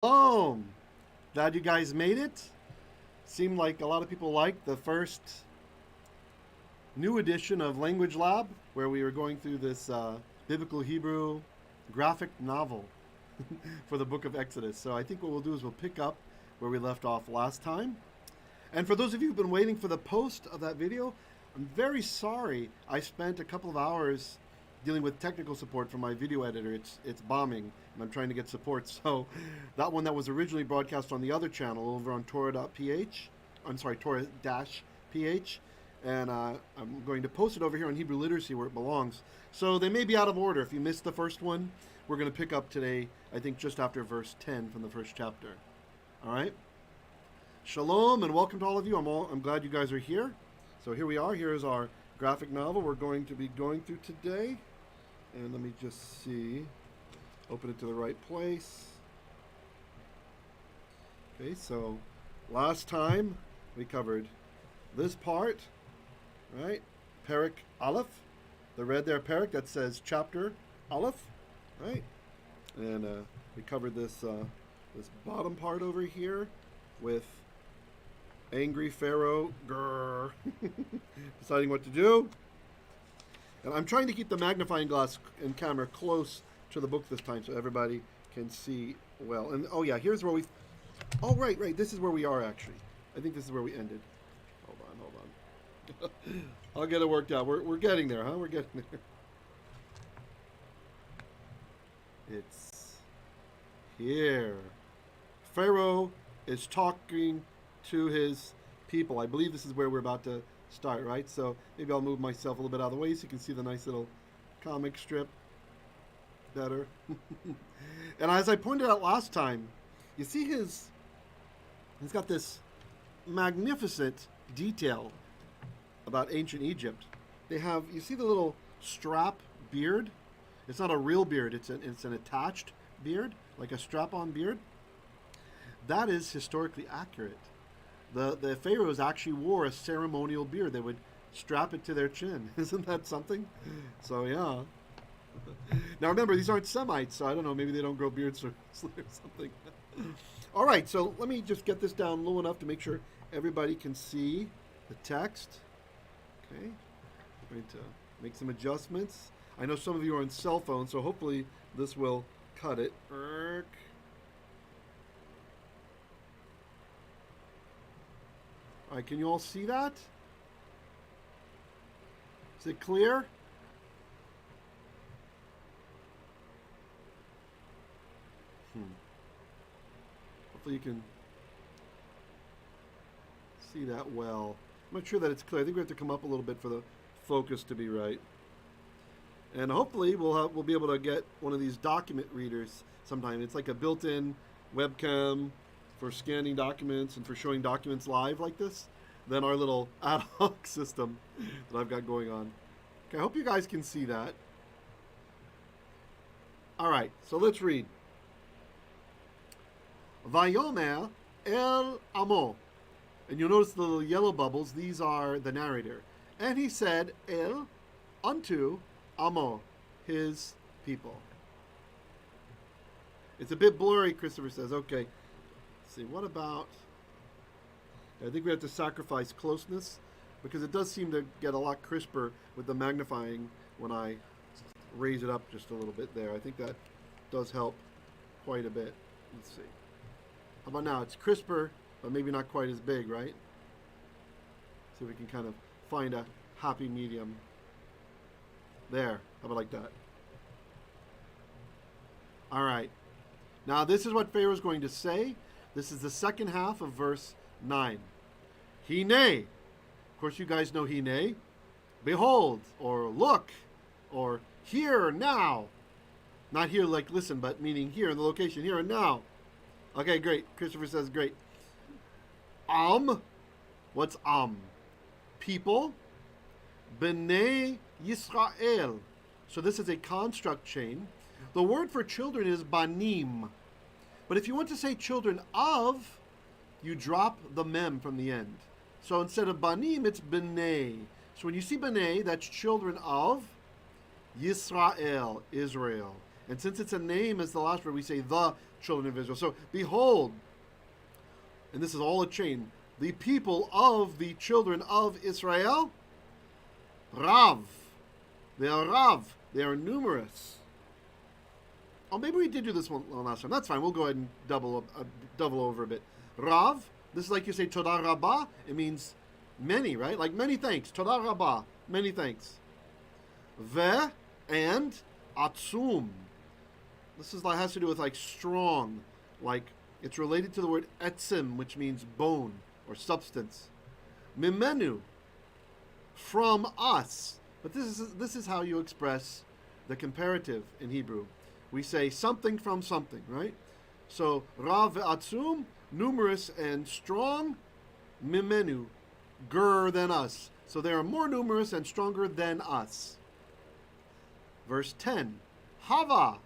Shalom! Glad you guys made it. Seemed like a lot of people liked the first new edition of Language Lab, where we were going through this biblical Hebrew graphic novel for the book of Exodus. So I think what we'll do is we'll pick up where we left off last time. And for those of you who've been waiting for the post of that video, I'm very sorry I spent a couple of hours dealing with technical support from my video editor. It's bombing, and I'm trying to get support. So that one that was originally broadcast on the other channel over on Torah.ph, I'm sorry, Torah-ph, and I'm going to post it over here on Hebrew Literacy where it belongs. So they may be out of order. If you missed the first one, we're going to pick up today, I think just after verse 10 from the first chapter. All right? Shalom and welcome to all of you. I'm glad you guys are here. So here we are. Here's our graphic novel we're going to be going through today. And let me just see. Open it to the right place. Okay, so last time we covered this part, right? Perek Aleph. The red there, Perek, that says chapter Aleph, right? And we covered this this bottom part over here with angry Pharaoh, grrr, deciding what to do. And I'm trying to keep the magnifying glass and camera close to the book this time so everybody can see well. And oh yeah, here's where we... Oh, right. This is where we are actually. I think this is where we ended. Hold on. I'll get it worked out. We're getting there, huh? We're getting there. It's here. Pharaoh is talking to his people. I believe this is where we're about to start, right? So maybe I'll move myself a little bit out of the way so you can see the nice little comic strip better. And as I pointed out last time, you see he's got this magnificent detail about ancient Egypt. They have, you see the little strap beard? It's not a real beard, it's an attached beard, like a strap-on beard. That is historically accurate. The pharaohs actually wore a ceremonial beard. They would strap it to their chin. Isn't that something? So yeah. Now remember, these aren't Semites, so I don't know, maybe they don't grow beards or something. All right, so let me just get this down low enough to make sure everybody can see the text. Okay, I'm going to make some adjustments. I know some of you are on cell phones, so hopefully this will cut it. All right, can you all see that? Is it clear? Hopefully you can see that well. I'm not sure that it's clear. I think we have to come up a little bit for the focus to be right. And hopefully we'll be able to get one of these document readers sometime. It's like a built-in webcam for scanning documents and for showing documents live like this than our little ad hoc system that I've got going on. Okay, I hope you guys can see that. All right, so let's read. Vayomer el amo. And you'll notice the little yellow bubbles. These are the narrator. And he said, el, unto amo, his people. It's a bit blurry, Christopher says. Okay. Let's see, what about... I think we have to sacrifice closeness because it does seem to get a lot crisper with the magnifying when I raise it up just a little bit there. I think that does help quite a bit. Let's see. How about now? It's crisper, but maybe not quite as big, right? See if we can kind of find a happy medium. There. How about like that? All right. Now this is what Pharaoh's going to say. This is the second half of verse 9. Hine. Of course, you guys know hine. Behold, or look, or here, now. Not here like listen, but meaning here in the location, here and now. Okay, great. Christopher says great. What's people. Bene Yisrael. So this is a construct chain. The word for children is banim. But if you want to say children of, you drop the mem from the end. So instead of banim, it's bene. So when you see bene, that's children of Yisrael, Israel. And since it's a name as the last word, we say the children of Israel. So behold, and this is all a chain, the people of the children of Israel, Rav. They are Rav. They are numerous. Oh, maybe we did do this one last time. That's fine. We'll go ahead and double over a bit. Rav. This is like you say Todah Rabbah. It means many, right? Like many thanks. Todah Rabbah. Many thanks. Ve and Atzum. This is like has to do with like strong. Like it's related to the word etzim, which means bone or substance. Mimenu. From us. But this is how you express the comparative in Hebrew. We say something from something, right? So Rav ve'atzum, numerous and strong, mimenu, ger than us. So they are more numerous and stronger than us. Verse 10, Hava.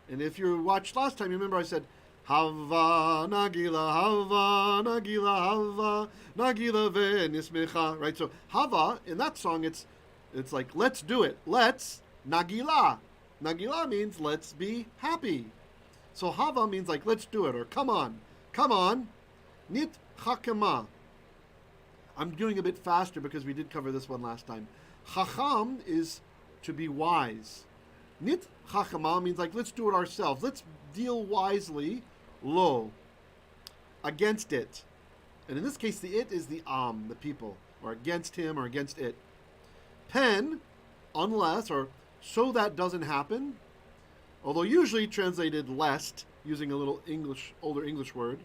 And if you watched last time, you remember I said, Hava nagila ve'nismecha. Right? So Hava, in that song, it's like, let's do it. Let's nagila. Nagila means let's be happy. So Hava means like let's do it or come on. Come on. Nit chakema. I'm doing a bit faster because we did cover this one last time. Chacham is to be wise. Nit chakema means like let's do it ourselves. Let's deal wisely. Lo. Against it. And in this case the it is the the people. Or against him or against it. Pen, unless or so that doesn't happen, although usually translated lest, using a little older English word.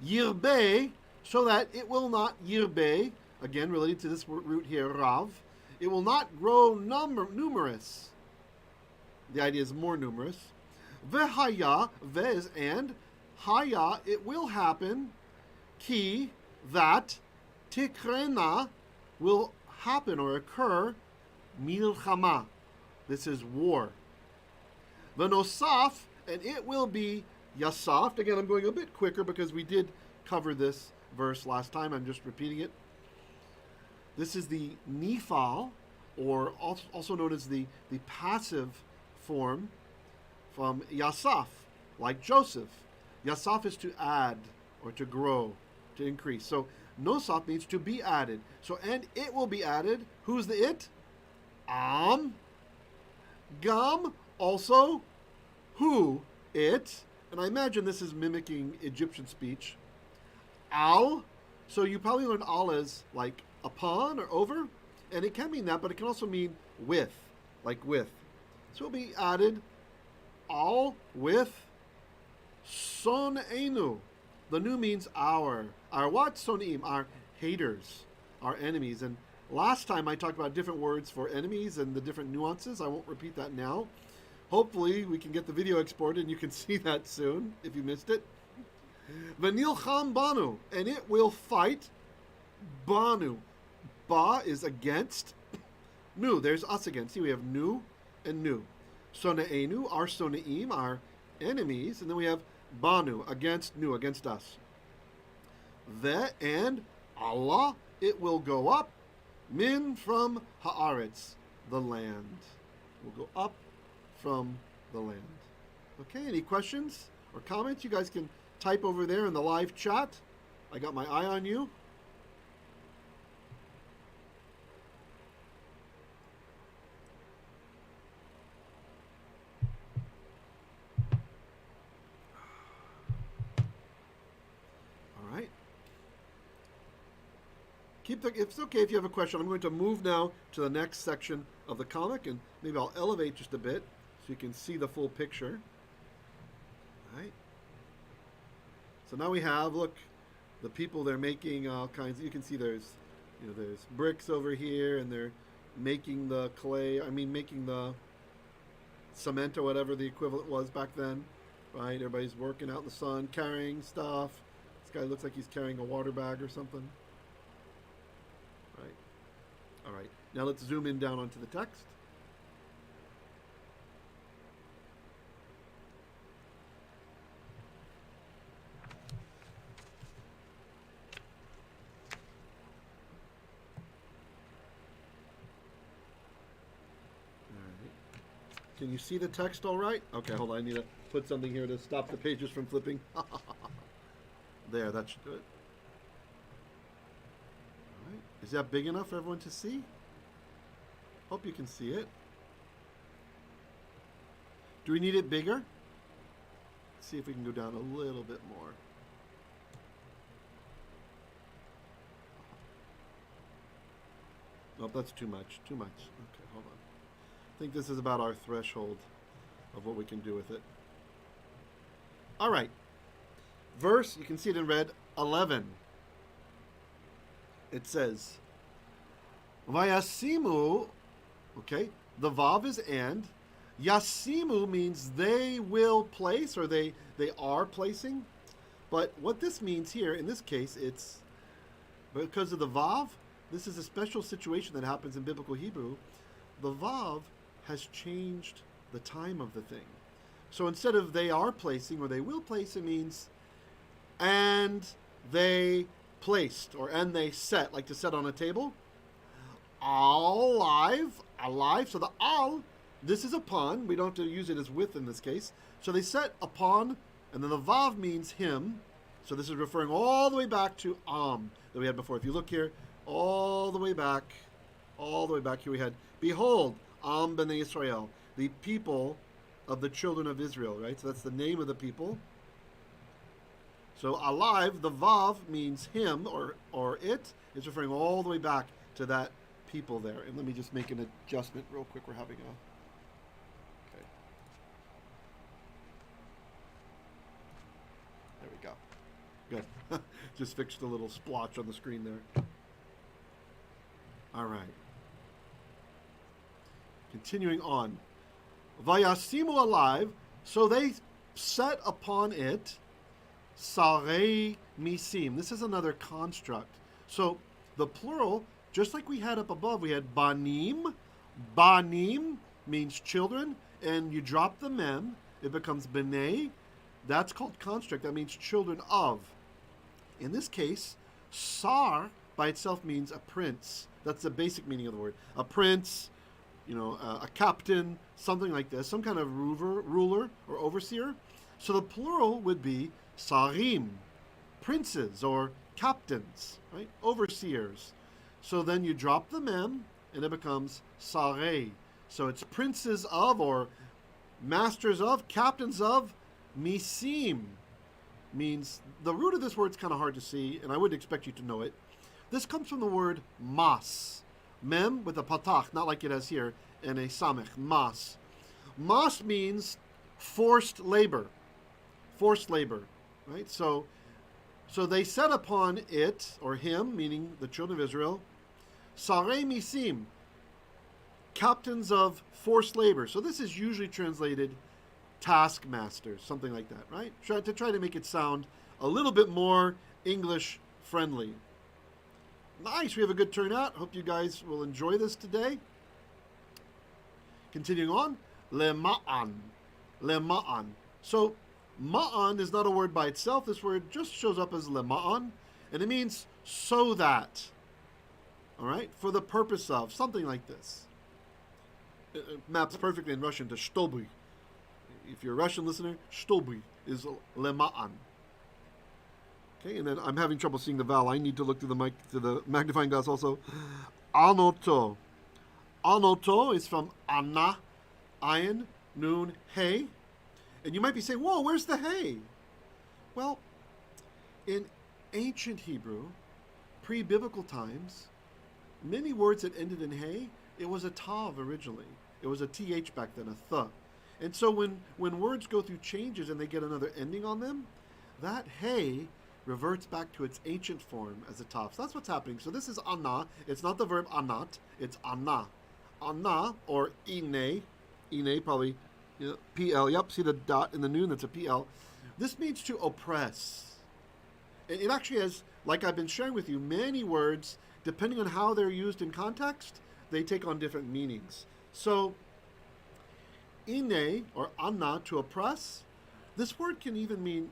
Yirbe, so that it will not, yirbe, again related to this root here, rav, it will not grow numerous. The idea is more numerous. Vehaya, ve is and, haya, it will happen, ki, that, tikrena, will happen or occur, milchama. This is war. V'nosaf, and it will be yasaf. Again, I'm going a bit quicker because we did cover this verse last time. I'm just repeating it. This is the nifal, or also known as the passive form from yasaf, like Joseph. Yasaf is to add or to grow, to increase. So nosaf means to be added. So, and it will be added. Who's the it? Gam, also, who, it, and I imagine this is mimicking Egyptian speech. Al, so you probably learned al as like upon or over, and it can mean that, but it can also mean with, like with. So it'll be added, al, with, son enu. The new means our what? Sonim, our haters, our enemies, and last time I talked about different words for enemies and the different nuances. I won't repeat that now. Hopefully we can get the video exported and you can see that soon if you missed it. V'nilcham banu, and it will fight banu. Ba is against. Nu, there's us again. See, we have nu and nu. Sone'enu, our sone'im, our enemies, and then we have banu, against nu, against us. Ve and Allah, it will go up. Min from haaretz, the land. We'll go up from the land. Okay, any questions or comments? You guys can type over there in the live chat. I got my eye on you. All right. If it's okay if you have a question, I'm going to move now to the next section of the comic, and maybe I'll elevate just a bit so you can see the full picture. All right. So now we have, look, the people, they're making all kinds. You can see there's bricks over here, and they're making the clay. Making the cement or whatever the equivalent was back then. Right. Everybody's working out in the sun, carrying stuff. This guy looks like he's carrying a water bag or something. Right. All right. Now let's zoom in down onto the text. All right. Can you see the text all right? Okay, hold on. I need to put something here to stop the pages from flipping. There, that should do it. All right. Is that big enough for everyone to see? Hope you can see it. Do we need it bigger? Let's see if we can go down a little bit more. Nope, that's too much. Too much. Okay, hold on. I think this is about our threshold of what we can do with it. All right. Verse, you can see it in red, 11. It says, Vayasimu, okay, the vav is and. Yasimu means they will place, or they are placing. But what this means here, in this case, it's because of the vav. This is a special situation that happens in biblical Hebrew. The vav has changed the time of the thing. So instead of they are placing or they will place, it means and they placed, or and they set, like to set on a table. Alive. So the al, this is upon. We don't have to use it as with in this case. So they set upon, and then the vav means him. So this is referring all the way back to that we had before. If you look here, all the way back here we had, behold, bene Yisrael, the people of the children of Israel, right? So that's the name of the people. So alive, the vav means him or it. It's referring all the way back to that people there. And let me just make an adjustment real quick. We're having a... Okay. There we go. Good. Just fixed a little splotch on the screen there. All right. Continuing on. Vayasimu alive, so they set upon it sare misim. This is another construct. So the plural, just like we had up above, we had banim. Banim means children, and you drop the mem, it becomes bene. That's called construct. That means children of. In this case, sar by itself means a prince. That's the basic meaning of the word. A prince, a captain, something like this, some kind of ruler or overseer. So the plural would be sarim, princes or captains, right? Overseers. So then you drop the mem, and it becomes sare. So it's princes of, or masters of, captains of, misim. Means, the root of this word is kind of hard to see, and I wouldn't expect you to know it. This comes from the word mas. Mem with a patach, not like it has here, and a samech, mas. Mas means forced labor. Forced labor, right? So they set upon it, or him, meaning the children of Israel, sare misim, captains of forced labor. So this is usually translated taskmasters, something like that, right? To try to make it sound a little bit more English friendly. Nice, we have a good turnout. Hope you guys will enjoy this today. Continuing on, lema'an. Lema'an. So, ma'an is not a word by itself. This word just shows up as lema'an, and it means so that. All right, for the purpose of, something like this. It maps perfectly in Russian to shtoby. If you're a Russian listener, shtoby is lema'an. Okay, and then I'm having trouble seeing the vowel. I need to look through the magnifying glass also. Anato. Anato is from ana, ayin, nun, hey. And you might be saying, whoa, where's the hey? Well, in ancient Hebrew, pre-biblical times, many words that ended in hey, it was a tav originally. It was a th back then, a th. And so when words go through changes and they get another ending on them, that hey reverts back to its ancient form as a tav. So that's what's happening. So this is ana. It's not the verb anat. It's ana. Ana, or ine. Ine, probably, PL. Yep, see the dot in the noon? That's a PL. This means to oppress. It actually has, like I've been sharing with you, many words, depending on how they're used in context, they take on different meanings. So, ine, or ana, to oppress, this word can even mean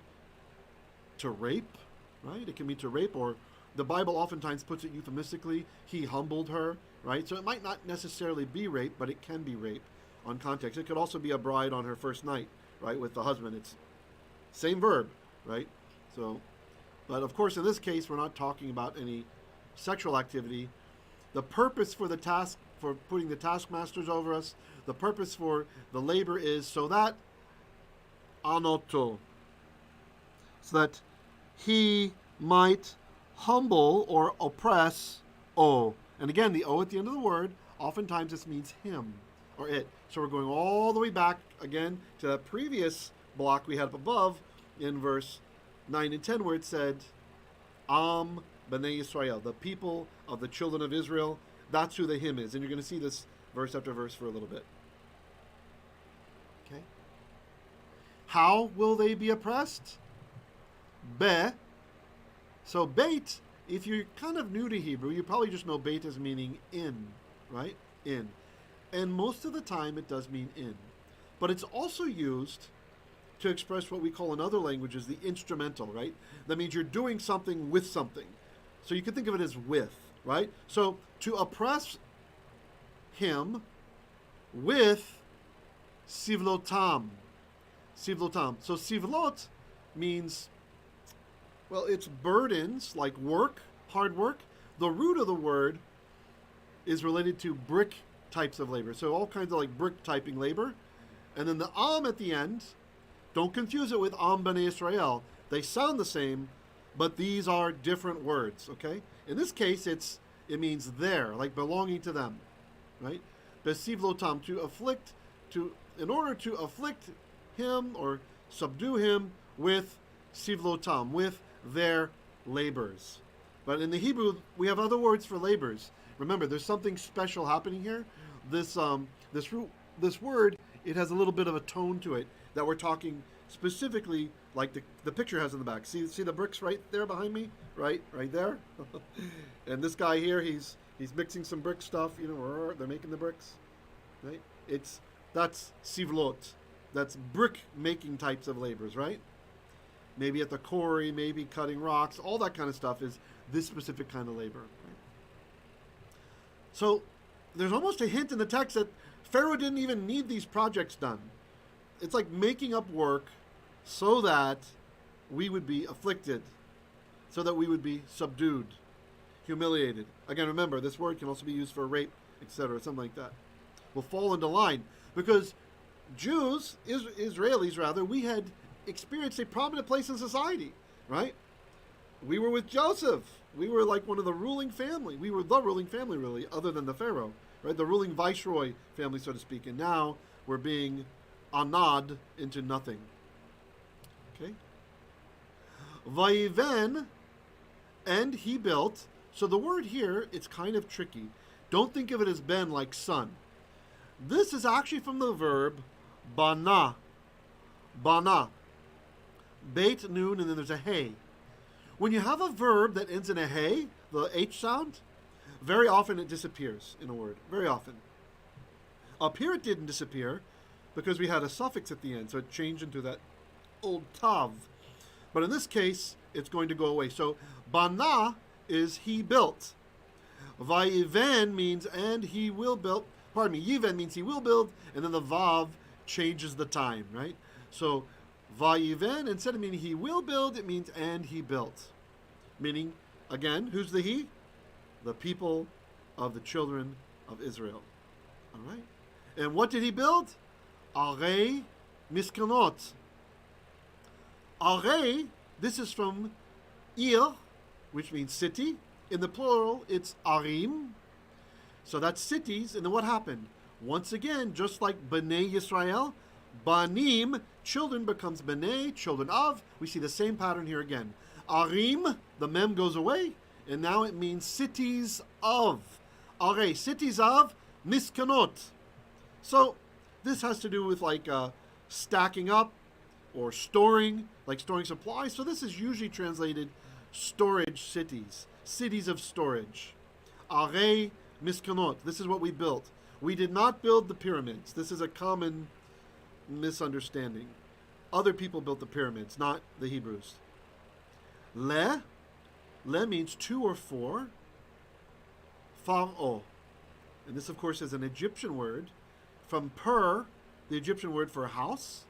to rape, right? It can mean to rape, or the Bible oftentimes puts it euphemistically, he humbled her, right? So it might not necessarily be rape, but it can be rape. on context. It could also be a bride on her first night, right, with the husband. It's same verb, right? So, but of course, in this case, we're not talking about any sexual activity. The purpose for the task, for putting the taskmasters over us, the purpose for the labor is so that anato, so that he might humble or oppress O. And again, the O at the end of the word, oftentimes this means him or it. So we're going all the way back again to that previous block we had up above in verse 9 and 10 where it said, bene Yisrael, the people of the children of Israel. That's who the him is. And you're going to see this verse after verse for a little bit. Okay. How will they be oppressed? Be. So beit, if you're kind of new to Hebrew, you probably just know beit as meaning in, right? In. And most of the time it does mean in. But it's also used to express what we call in other languages the instrumental, right? That means you're doing something with something. So you can think of it as with, right? So to oppress him with sivlotam. Sivlotam. So sivlot means, well, it's burdens like work, hard work. The root of the word is related to brick types of labor. So all kinds of like brick typing labor. And then the at the end, don't confuse it with bene Israel. They sound the same, but these are different words, okay? In this case, it means there, like belonging to them, right? Besiblotam, in order to afflict him or subdue him with sivlotam, with their labors. But in the Hebrew, we have other words for labors. Remember, there's something special happening here. This word, it has a little bit of a tone to it that we're talking specifically like the picture has in the back. See the bricks right there behind me? Right there? And this guy here, he's mixing some brick stuff, they're making the bricks. Right? That's sivlot. That's brick making types of labors, right? Maybe at the quarry, maybe cutting rocks, all that kind of stuff is this specific kind of labor. Right? So there's almost a hint in the text that Pharaoh didn't even need these projects done. It's like making up work so that we would be afflicted, so that we would be subdued, humiliated. Again, remember, this word can also be used for rape, etc., something like that. Will fall into line because Jews, Israelis rather, we had experienced a prominent place in society, right? We were with Joseph. We were like one of the ruling family. We were the ruling family, really, other than the Pharaoh, right? The ruling viceroy family, so to speak. And now we're being anad into nothing. Okay? Vayiven, and he built. So the word here, it's kind of tricky. Don't think of it as ben, like son. This is actually from the verb bana. Bana. Beit, noon, and then there's a hey. When you have a verb that ends in a hey, the H sound, very often it disappears in a word. Very often. Up here it didn't disappear because we had a suffix at the end, so it changed into that old tav. But in this case, it's going to go away. So bana is he built. Vayiven means and he will build. Pardon me, yiven means he will build, and then the vav changes the time, right? So vayiven, instead of meaning he will build, it means and he built. Meaning, again, who's the he? The people of the children of Israel. All right? And what did he build? Miskanot. This is from ir, which means city. In the plural, it's arim. So that's cities. And then what happened? Once again, just like bene Yisrael, banim, children becomes bene, children of. We see the same pattern here again. Arim, the mem goes away, and now it means cities of. Cities of miskanot. So this has to do with like stacking up or storing, like storing supplies. So this is usually translated storage cities, cities of storage. Miskanot. This is what we built. We did not build the pyramids. This is a common misunderstanding. Other people built the pyramids, not the Hebrews. Le means two or four. Pharaoh. And this, of course, is an Egyptian word from per, the Egyptian word for house.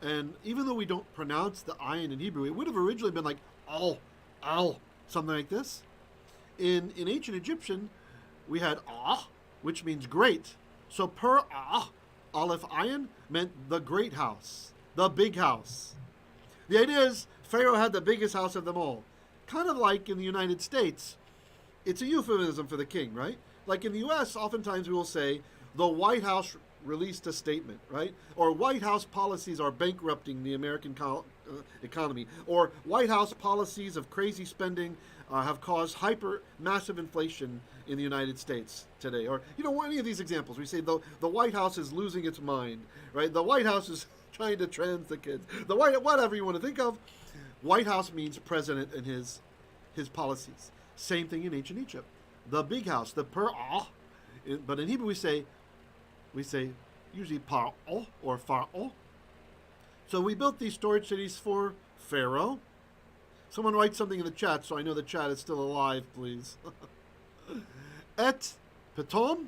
And even though we don't pronounce the ayin in Hebrew, it would have originally been like al, something like this. In ancient Egyptian, we had which means great. So per aleph ayin meant the great house, the big house. The idea is Pharaoh had the biggest house of them all. Kind of like in the United States, it's a euphemism for the king, right? Like in the U.S., oftentimes we will say, the White House released a statement, right? Or White House policies are bankrupting the American economy. Or White House policies of crazy spending have caused massive inflation in the United States today. Or, any of these examples. We say the White House is losing its mind, right? The White House is trying to trans the kids. Whatever you want to think of. White House means president and his policies. Same thing in ancient Egypt. The big house, the Pharaoh. But in Hebrew we say usually Pharaoh or Pharaoh. So we built these storage cities for Pharaoh. Someone write something in the chat so I know the chat is still alive, please. Et Pitom.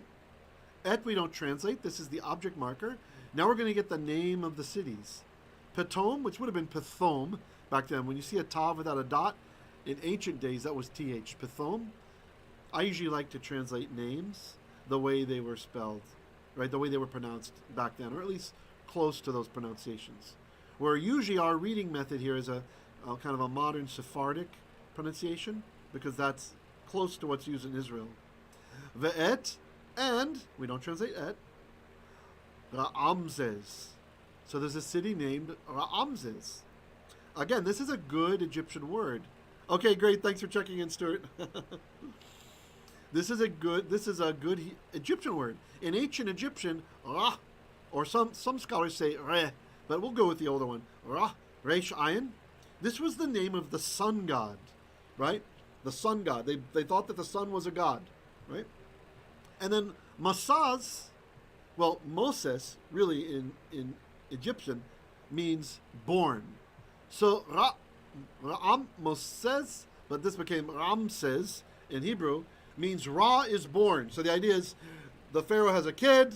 Et we don't translate. This is the object marker. Now we're going to get the name of the cities. Pitom, which would have been Pithom back then. When you see a tav without a dot, in ancient days that was th. Pithom. I usually like to translate names the way they were spelled, right? The way they were pronounced back then, or at least close to those pronunciations. Where usually our reading method here is a kind of a modern Sephardic pronunciation, because that's close to what's used in Israel. Ve'et, and, we don't translate et, Ra'amzes. So there's a city named Ra'amzes. Again, this is a good Egyptian word. Okay, great. Thanks for checking in, Stuart. This is a good Egyptian word. In ancient Egyptian, Ra, or some scholars say Re, but we'll go with the older one. Ra, Reish Ayin. This was the name of the sun god, right? The sun god. They thought that the sun was a god, right? And then Masaz, well, Moses, really in Egyptian, means born. So Ra'am Moses, but this became Ramses in Hebrew, means Ra is born. So the idea is the Pharaoh has a kid,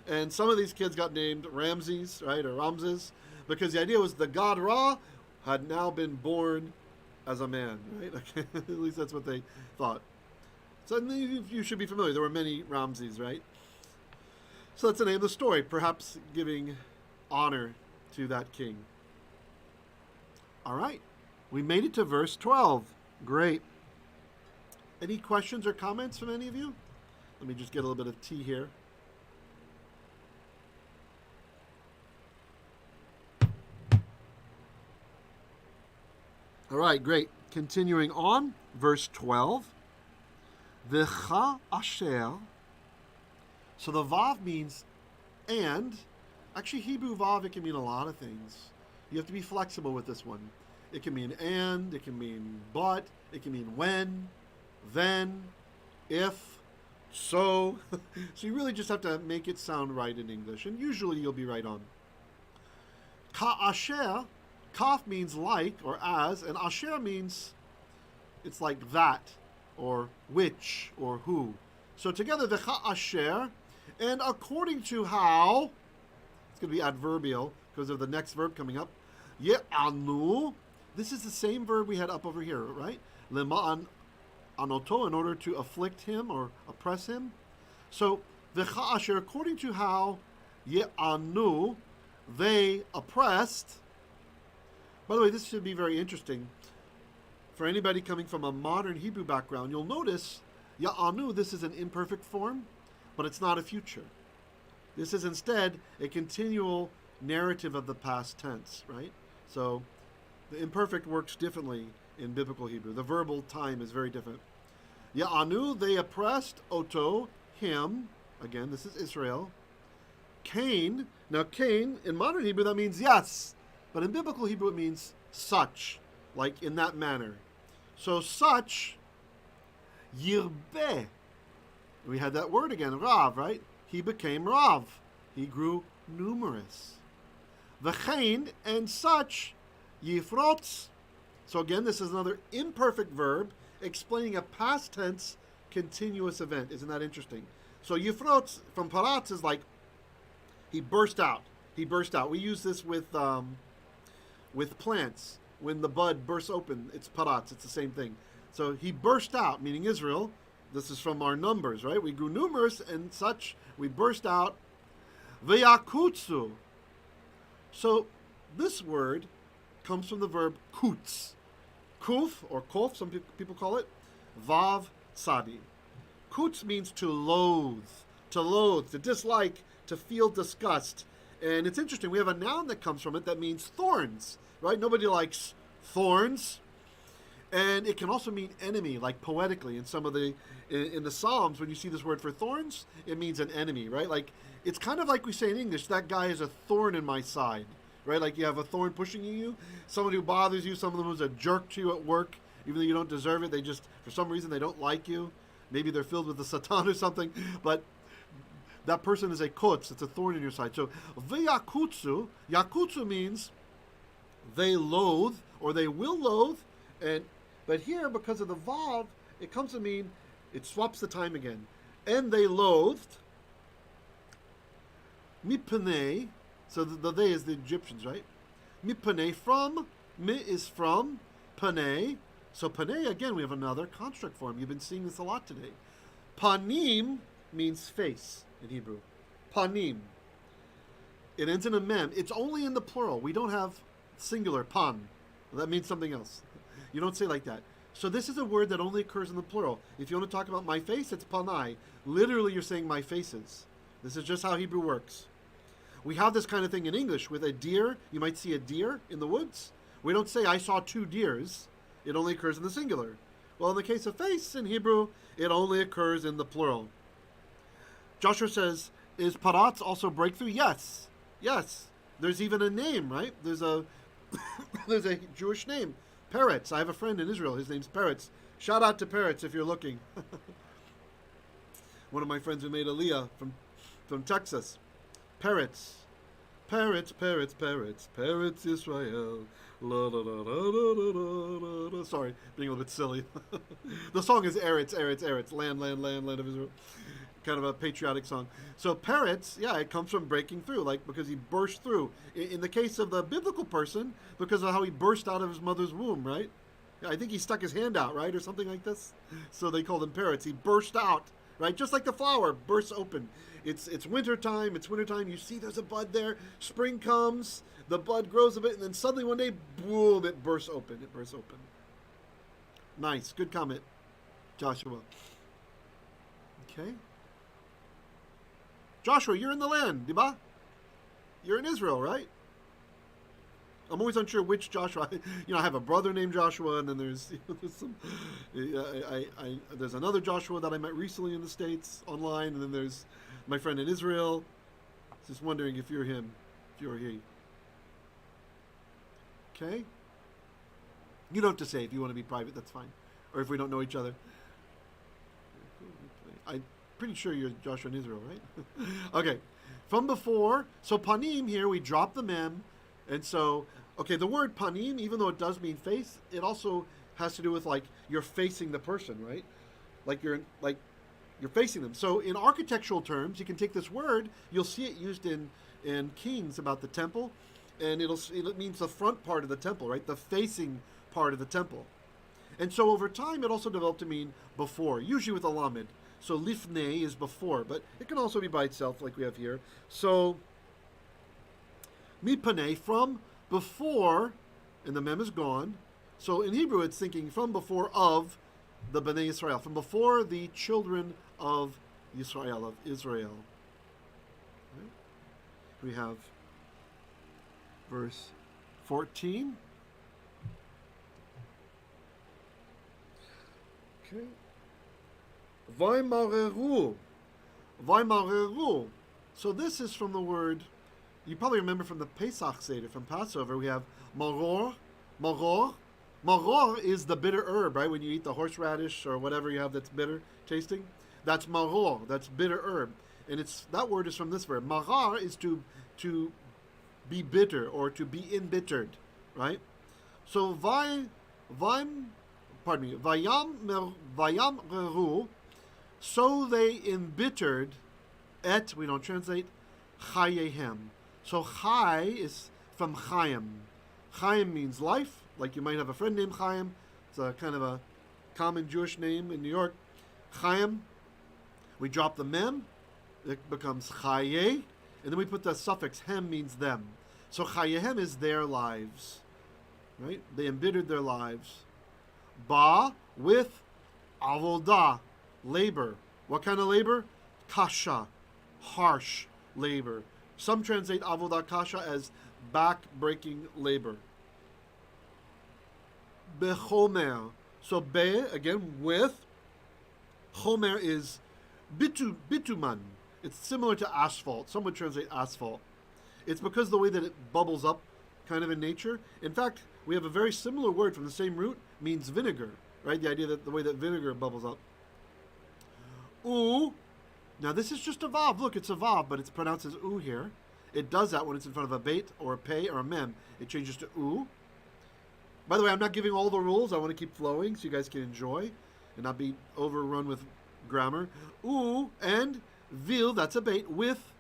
and some of these kids got named Ramses, right, or Ramses, because the idea was the god Ra had now been born as a man, right? Okay. At least that's what they thought. So you should be familiar. There were many Ramses, right? So that's the name of the story, perhaps giving honor to that king. All right. We made it to verse 12. Great. Any questions or comments from any of you? Let me just get a little bit of tea here. All right, great. Continuing on, verse 12. V'cha asher. So the vav means and. Actually, Hebrew vav, it can mean a lot of things. You have to be flexible with this one. It can mean and, it can mean but, it can mean when, then, if, so. So you really just have to make it sound right in English, and usually you'll be right on. Ka'asher, kaf means like or as, and asher means it's like that, or which, or who. So together, the ka'asher, and according to how, it's going to be adverbial because of the next verb coming up, ye'anu. This is the same verb we had up over here, right? Lema'an anato, in order to afflict him or oppress him. So, v'cha asher, according to how ye'anu, they oppressed. By the way, this should be very interesting. For anybody coming from a modern Hebrew background, you'll notice ya'anu, this is an imperfect form, but it's not a future. This is instead a continual narrative of the past tense, right? So the imperfect works differently in biblical Hebrew. The verbal time is very different. Ya'anu, they oppressed, oto, him. Again, this is Israel. Cain. Now Cain, in modern Hebrew, that means yes. But in biblical Hebrew, it means such, like in that manner. So such, yirbeh. We had that word again, Rav, right? He became Rav. He grew numerous. V'chein, and such, yifrotz. So again, this is another imperfect verb explaining a past tense continuous event. Isn't that interesting? So yifrotz from paratz is like He burst out. He burst out. We use this with plants. When the bud bursts open, it's paratz. It's the same thing. So he burst out, meaning Israel. This is from our numbers, right? We grew numerous and such. We burst out. V'yakutsu. So this word comes from the verb kutz. Kuf, or kof, some people call it. Vav tzadi. Kutz means to loathe, to dislike, to feel disgust. And it's interesting, we have a noun that comes from it that means thorns, right? Nobody likes thorns. And it can also mean enemy, like poetically in the Psalms, when you see this word for thorns, it means an enemy, right? Like, it's kind of like we say in English, that guy is a thorn in my side, right? Like you have a thorn pushing you, someone who bothers you, someone who's a jerk to you at work, even though you don't deserve it, they just, for some reason, they don't like you. Maybe they're filled with the Satan or something, but that person is a kutz, it's a thorn in your side. So, yakutsu means they loathe, or they will loathe, but here, because of the vav, it comes to mean, it swaps the time again. And they loathed, mipnei, so the they is the Egyptians, right? Mipnei, from, mi is from, panei. So panei, again, we have another construct form. You've been seeing this a lot today. Panim means face in Hebrew. Panim. It ends in a mem. It's only in the plural. We don't have singular, pan. That means something else. You don't say like that. So this is a word that only occurs in the plural. If you want to talk about my face, it's panai. Literally, you're saying my faces. This is just how Hebrew works. We have this kind of thing in English with a deer. You might see a deer in the woods. We don't say, I saw two deers. It only occurs in the singular. Well, in the case of face in Hebrew, it only occurs in the plural. Joshua says, is paratz also breakthrough? Yes. Yes. There's even a name, right? There's a Jewish name. Peretz. I have a friend in Israel. His name's Peretz. Shout out to Peretz if you're looking. One of my friends who made Aliyah from Texas. Peretz. Peretz, Peretz, Peretz. Peretz Yisrael. La, da, da, da, da, da, da. Sorry, being a little bit silly. The song is Eretz, Eretz, Eretz. Land, land, land, land of Israel. Kind of a patriotic song. So Peretz, yeah, it comes from breaking through, like because he burst through. In the case of the biblical person, because of how he burst out of his mother's womb, right? I think he stuck his hand out, right, or something like this. So they called him Peretz. He burst out, right, just like the flower bursts open. It's wintertime. It's wintertime. You see, there's a bud there. Spring comes, the bud grows a bit, and then suddenly one day, boom! It bursts open. It bursts open. Nice, good comment, Joshua. Okay. Joshua, you're in the land, diba? You're in Israel, right? I'm always unsure which Joshua. I have a brother named Joshua, and then there's there's another Joshua that I met recently in the States online, and then there's my friend in Israel. Just wondering if you're him, if you're he. Okay? You don't have to say if you want to be private, that's fine. Or if we don't know each other. I'm pretty sure you're Joshua in Israel, right? Okay. From before, so panim here, we drop the mem. And so, okay, the word panim, even though it does mean face, it also has to do with, like, you're facing the person, right? Like you're facing them. So in architectural terms, you can take this word, you'll see it used in Kings about the temple, and it means the front part of the temple, right? The facing part of the temple. And so over time, it also developed to mean before, usually with a lamed. So lifnei is before, but it can also be by itself, like we have here. So mipanei, from before, and the mem is gone. So in Hebrew, it's thinking from before of the bene Yisrael, from before the children of Yisrael, of Israel. Okay. We have verse 14. Okay. Vaymareru. Vaymareru. So this is from the word, you probably remember from the Pesach Seder, from Passover, we have maror. Maror. Maror is the bitter herb, right? When you eat the horseradish or whatever you have that's bitter tasting, that's maror. That's bitter herb. And that word is from this verb. Marar is to be bitter or to be embittered, right? So vayam reru, so they embittered we don't translate, chayehem. So chai is from Chaim. Chaim means life, like you might have a friend named Chaim. It's a kind of a common Jewish name in New York. Chaim. We drop the mem, it becomes chaye, and then we put the suffix hem means them. So chayehem is their lives, right? They embittered their lives. Ba with avodah, labor. What kind of labor? Kasha, harsh labor. Some translate avodah kasha as back-breaking labor. Bechomer. So be, again, with. Chomer is bituman. It's similar to asphalt. Some would translate asphalt. It's because the way that it bubbles up kind of in nature. In fact, we have a very similar word from the same root, means vinegar, right? The idea that the way that vinegar bubbles up. U. Now this is just a vav. Look, it's a vav, but it's pronounced as u here. It does that when it's in front of a beit or a pei or a mem. It changes to u. By the way, I'm not giving all the rules. I want to keep flowing so you guys can enjoy and not be overrun with grammar. U and vil, that's a beit, with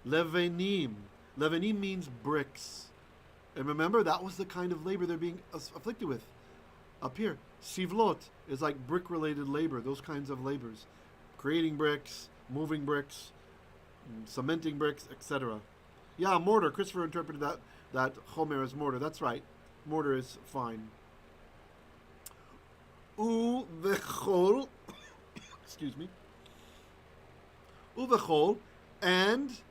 levanim. Levanim means bricks. And remember, that was the kind of labor they're being afflicted with. Up here, sivlot is like brick-related labor, those kinds of labors. Creating bricks, moving bricks, cementing bricks, etc. Yeah, mortar. Christopher interpreted that chomer as mortar. That's right. Mortar is fine. U vechol, excuse me. U vechol, and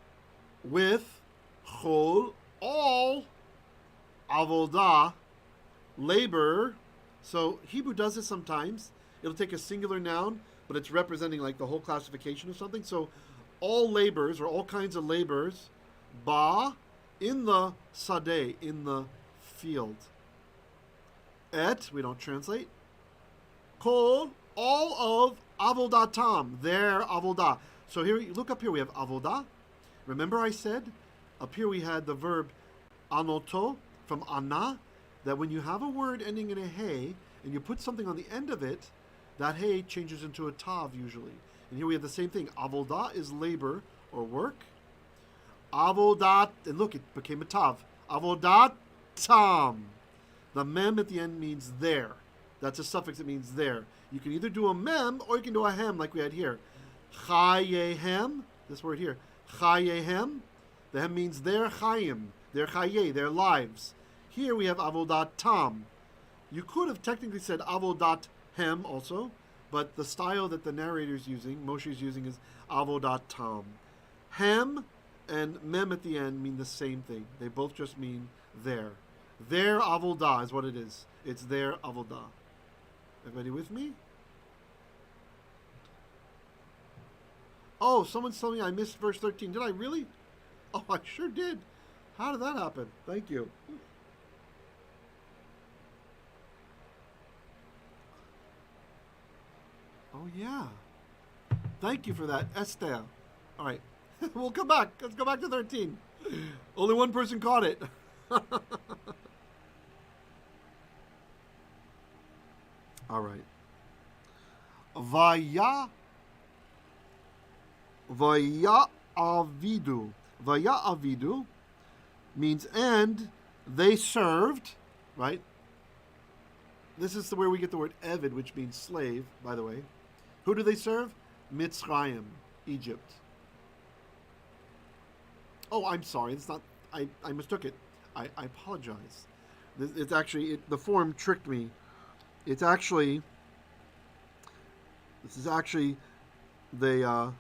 with chol, all avodah, labor. So Hebrew does this sometimes. It'll take a singular noun, but it's representing like the whole classification of something. So all labors, or all kinds of labors, ba, in the sade, in the field. Et, we don't translate. Kol, all of avodatam, their avodah. So here, look up here, we have avodah. Remember I said, up here we had the verb anato, from ana, that when you have a word ending in a hey, and you put something on the end of it, that hey changes into a tav usually. And here we have the same thing. Avodah is labor or work. Avodat, and look, it became a tav. Avodatam. The mem at the end means there. That's a suffix that means there. You can either do a mem or you can do a hem like we had here. Chayehem, this word here. Chayehem. The hem means their chayim, their chaye, their lives. Here we have avodatam. You could have technically said avodat hem also, but the style that the narrator is using, Moshe is using, is avodatam. Hem and mem at the end mean the same thing. They both just mean there. Their avodah is what it is. It's their avodah. Everybody with me? Oh, someone's telling me I missed verse 13. Did I really? Oh, I sure did. How did that happen? Thank you. Oh, yeah. Thank you for that, Esther. All right. We'll come back. Let's go back to 13. Only one person caught it. All right. Waya'avidu. Waya'avidu means and they served, right? This is where we get the word evid, which means slave, by the way. Who do they serve? Mitzrayim, Egypt. Oh, I'm sorry. It's not. I mistook it. I apologize. It's actually the form tricked me. It's actually. This is actually the.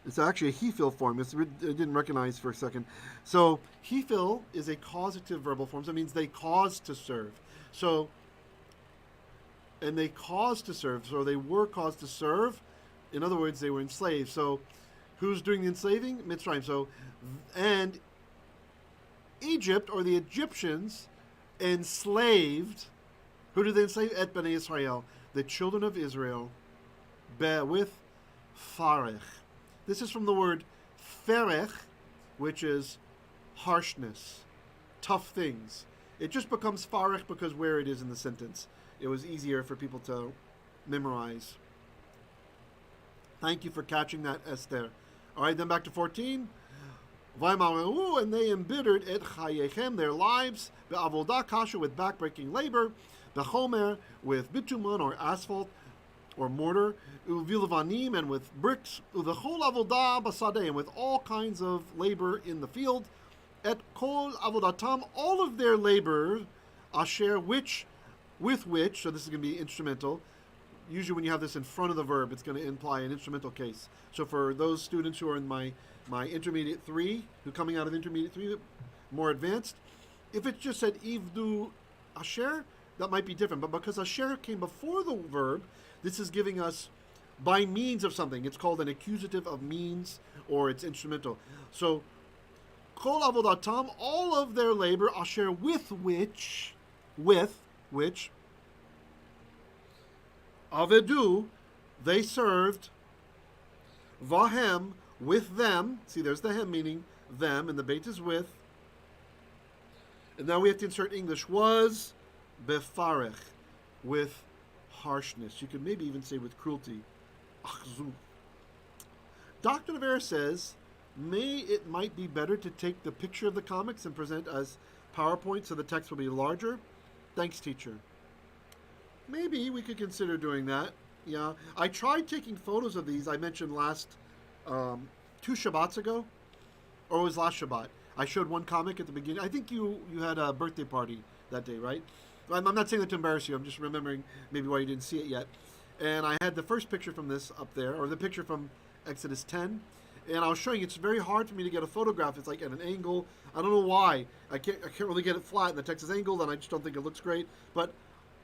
It's actually a Hiphil form. I didn't recognize for a second. So Hiphil is a causative verbal form. So it means they caused to serve. So. And they caused to serve. So they were caused to serve. In other words, they were enslaved. So who's doing the enslaving? Mitzrayim. So, and Egypt, or the Egyptians, enslaved. Who did they enslave? Et bene Yisrael, the children of Israel, with Pharaoh. This is from the word Pharaoh, which is harshness, tough things. It just becomes Pharaoh because where it is in the sentence. It was easier for people to memorize. Thank you for catching that, Esther. All right, then back to 14. and they embittered et chayechem, their lives, be'avodah kasha, with backbreaking labor, bechomer, with bitumen or asphalt or mortar, uvilvanim, and with bricks, uvechol avodah basadeh, and with all kinds of labor in the field, et kol avodatam, all of their labor, asher, with which, so this is going to be instrumental. Usually when you have this in front of the verb, it's going to imply an instrumental case. So for those students who are in my intermediate 3, who are coming out of intermediate 3, more advanced, if it just said ivdu asher, that might be different. But because asher came before the verb, this is giving us by means of something. It's called an accusative of means, or it's instrumental. So kol avodatam, all of their labor, asher, with which avidu, they served, vahem, with them. See, there's the hem meaning them, and the beit is with. And now we have to insert English. Was befarech, with harshness. You could maybe even say with cruelty. Achzu. Dr. De Vera says, it might be better to take the picture of the comics and present as PowerPoint so the text will be larger. Thanks, teacher. Maybe we could consider doing that. Yeah, I tried taking photos of these. I mentioned last 2 Shabbats ago, or it was last Shabbat. I showed one comic at the beginning. I think you had a birthday party that day, right? I'm not saying that to embarrass you. I'm just remembering maybe why you didn't see it yet. And I had the first picture from this up there, or the picture from Exodus 10. And I was showing it's very hard for me to get a photograph. It's like at an angle. I don't know why. I can't really get it flat, and the text is angled, and I just don't think it looks great. But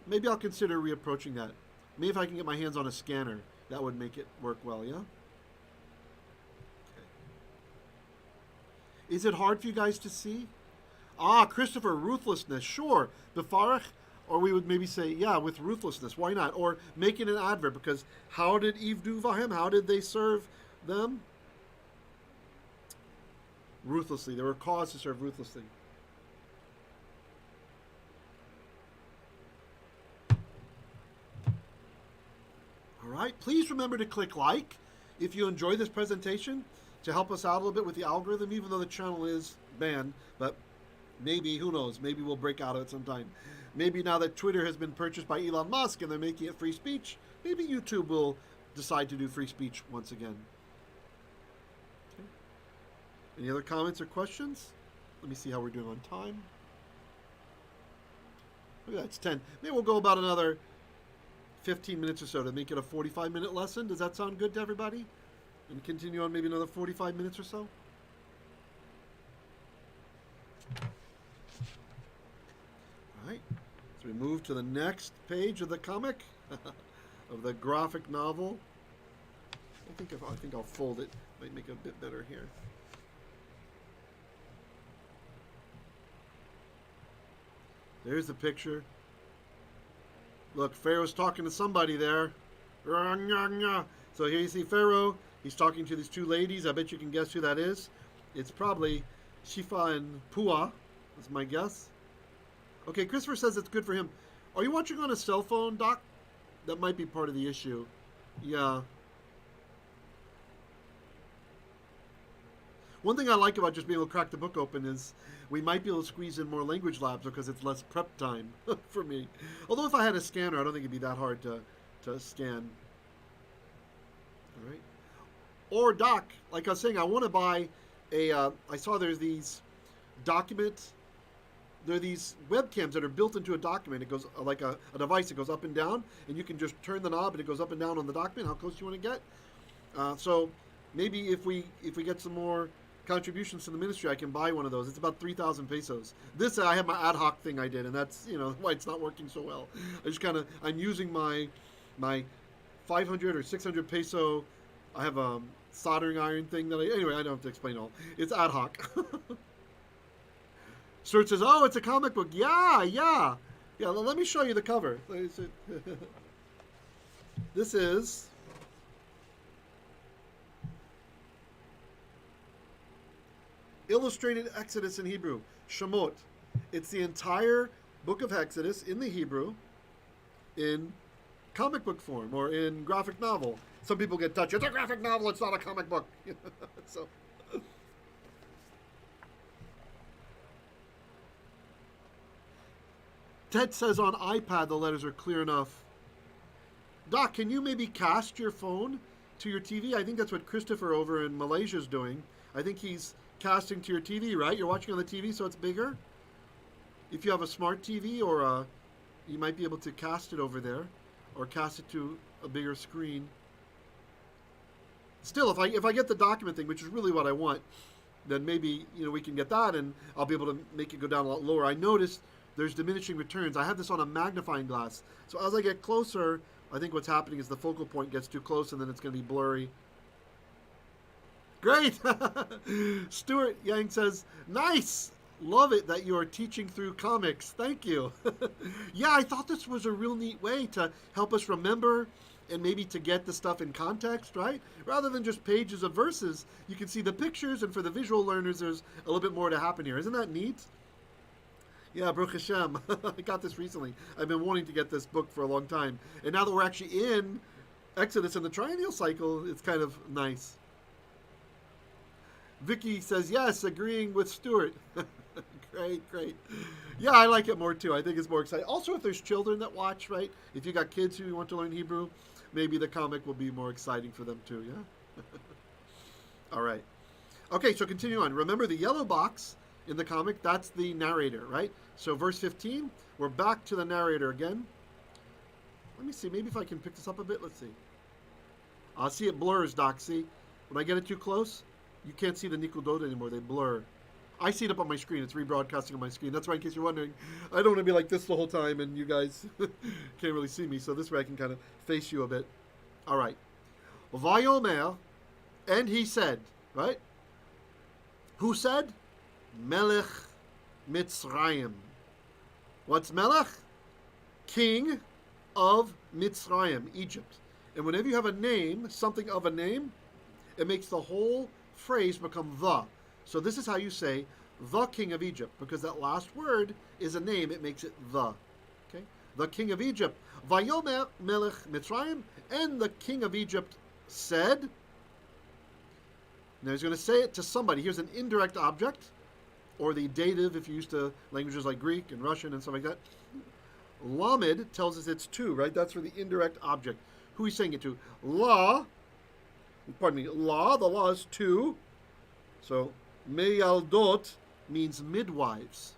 maybe I'll consider reapproaching that. Maybe if I can get my hands on a scanner, that would make it work well, yeah? Okay. Is it hard for you guys to see? Christopher, ruthlessness, sure. Befarech, or we would maybe say, yeah, with ruthlessness. Why not? Or make it an adverb, because how did Eve do vahem? How did they serve them? Ruthlessly. They were caused to serve ruthlessly. All right. Please remember to click like if you enjoy this presentation to help us out a little bit with the algorithm, even though the channel is banned. But maybe, who knows, maybe we'll break out of it sometime. Maybe now that Twitter has been purchased by Elon Musk and they're making it free speech, maybe YouTube will decide to do free speech once again. Okay. Any other comments or questions? Let me see how we're doing on time. Look at that, it's 10. Maybe we'll go about another 15 minutes or so to make it a 45-minute lesson. Does that sound good to everybody? And continue on maybe another 45 minutes or so? All right. So we move to the next page of the comic, of the graphic novel. I think I'll fold it. Might make it a bit better here. There's the picture. Look, Pharaoh's talking to somebody there. So here you see Pharaoh. He's talking to these 2 ladies. I bet you can guess who that is. It's probably Shifa and Pua, is my guess. Okay, Christopher says it's good for him. Are you watching on a cell phone, Doc? That might be part of the issue. Yeah. One thing I like about just being able to crack the book open is we might be able to squeeze in more language labs because it's less prep time for me. Although if I had a scanner, I don't think it'd be that hard to scan. All right. Or Doc, like I was saying, I want to buy a, I saw there's these documents, there are these webcams that are built into a document. It goes like a device that goes up and down, and you can just turn the knob and it goes up and down on the document, how close you want to get. So maybe if we get some more contributions to the ministry, I can buy one of those. It's about 3,000 pesos. This, I have my ad hoc thing I did, and that's, why it's not working so well. I'm using my 500 or 600 peso, I have a soldering iron thing that anyway, I don't have to explain all. It's ad hoc. Stuart says, oh, it's a comic book. Yeah. Let me show you the cover. This is Illustrated Exodus in Hebrew, Shemot. It's the entire book of Exodus in the Hebrew in comic book form or in graphic novel. Some people get touched. It's a graphic novel, it's not a comic book. So Ted says on iPad the letters are clear enough. Doc, can you maybe cast your phone to your TV? I think that's what Christopher over in Malaysia is doing. I think he's casting to your TV, right? You're watching on the TV, so it's bigger. If you have a smart TV, or you might be able to cast it over there, or cast it to a bigger screen. Still, if I get the document thing, which is really what I want, then maybe we can get that, and I'll be able to make it go down a lot lower. I noticed there's diminishing returns. I have this on a magnifying glass, so as I get closer, I think what's happening is the focal point gets too close, and then it's going to be blurry. Great! Stuart Yang says, nice! Love it that you are teaching through comics. Thank you. Yeah, I thought this was a real neat way to help us remember and maybe to get the stuff in context, right? Rather than just pages of verses, you can see the pictures, and for the visual learners, there's a little bit more to happen here. Isn't that neat? Yeah, Baruch Hashem. I got this recently. I've been wanting to get this book for a long time. And now that we're actually in Exodus and the triennial cycle, it's kind of nice. Vicky says, yes, agreeing with Stuart. Great. Yeah, I like it more too. I think it's more exciting. Also, if there's children that watch, right? If you got kids who want to learn Hebrew, maybe the comic will be more exciting for them too, yeah? All right. Okay, so continue on. Remember the yellow box in the comic, that's the narrator, right? So verse 15, we're back to the narrator again. Let me see, maybe if I can pick this up a bit. Let's see. See, it blurs, Doc. See, when I get it too close, you can't see the nikudot anymore. They blur. I see it up on my screen. It's rebroadcasting on my screen. That's why, in case you're wondering, I don't want to be like this the whole time and you guys can't really see me. So this way I can kind of face you a bit. All right. Vayomer, and he said, right? Who said? Melech Mitzrayim. What's Melech? King of Mitzrayim, Egypt. And whenever you have a name, something of a name, it makes the whole phrase become the. So this is how you say the king of Egypt, because that last word is a name. It makes it the. Okay, the king of Egypt. Vayomer Melech Mitzrayim, and the king of Egypt said. Now he's going to say it to somebody. Here's an indirect object, or the dative if you're used to languages like Greek and Russian and stuff like that. Lamed tells us it's two, right? That's for the indirect object. Who he's saying it to? La. Pardon me. La. The law is two. So lamyaledot means midwives.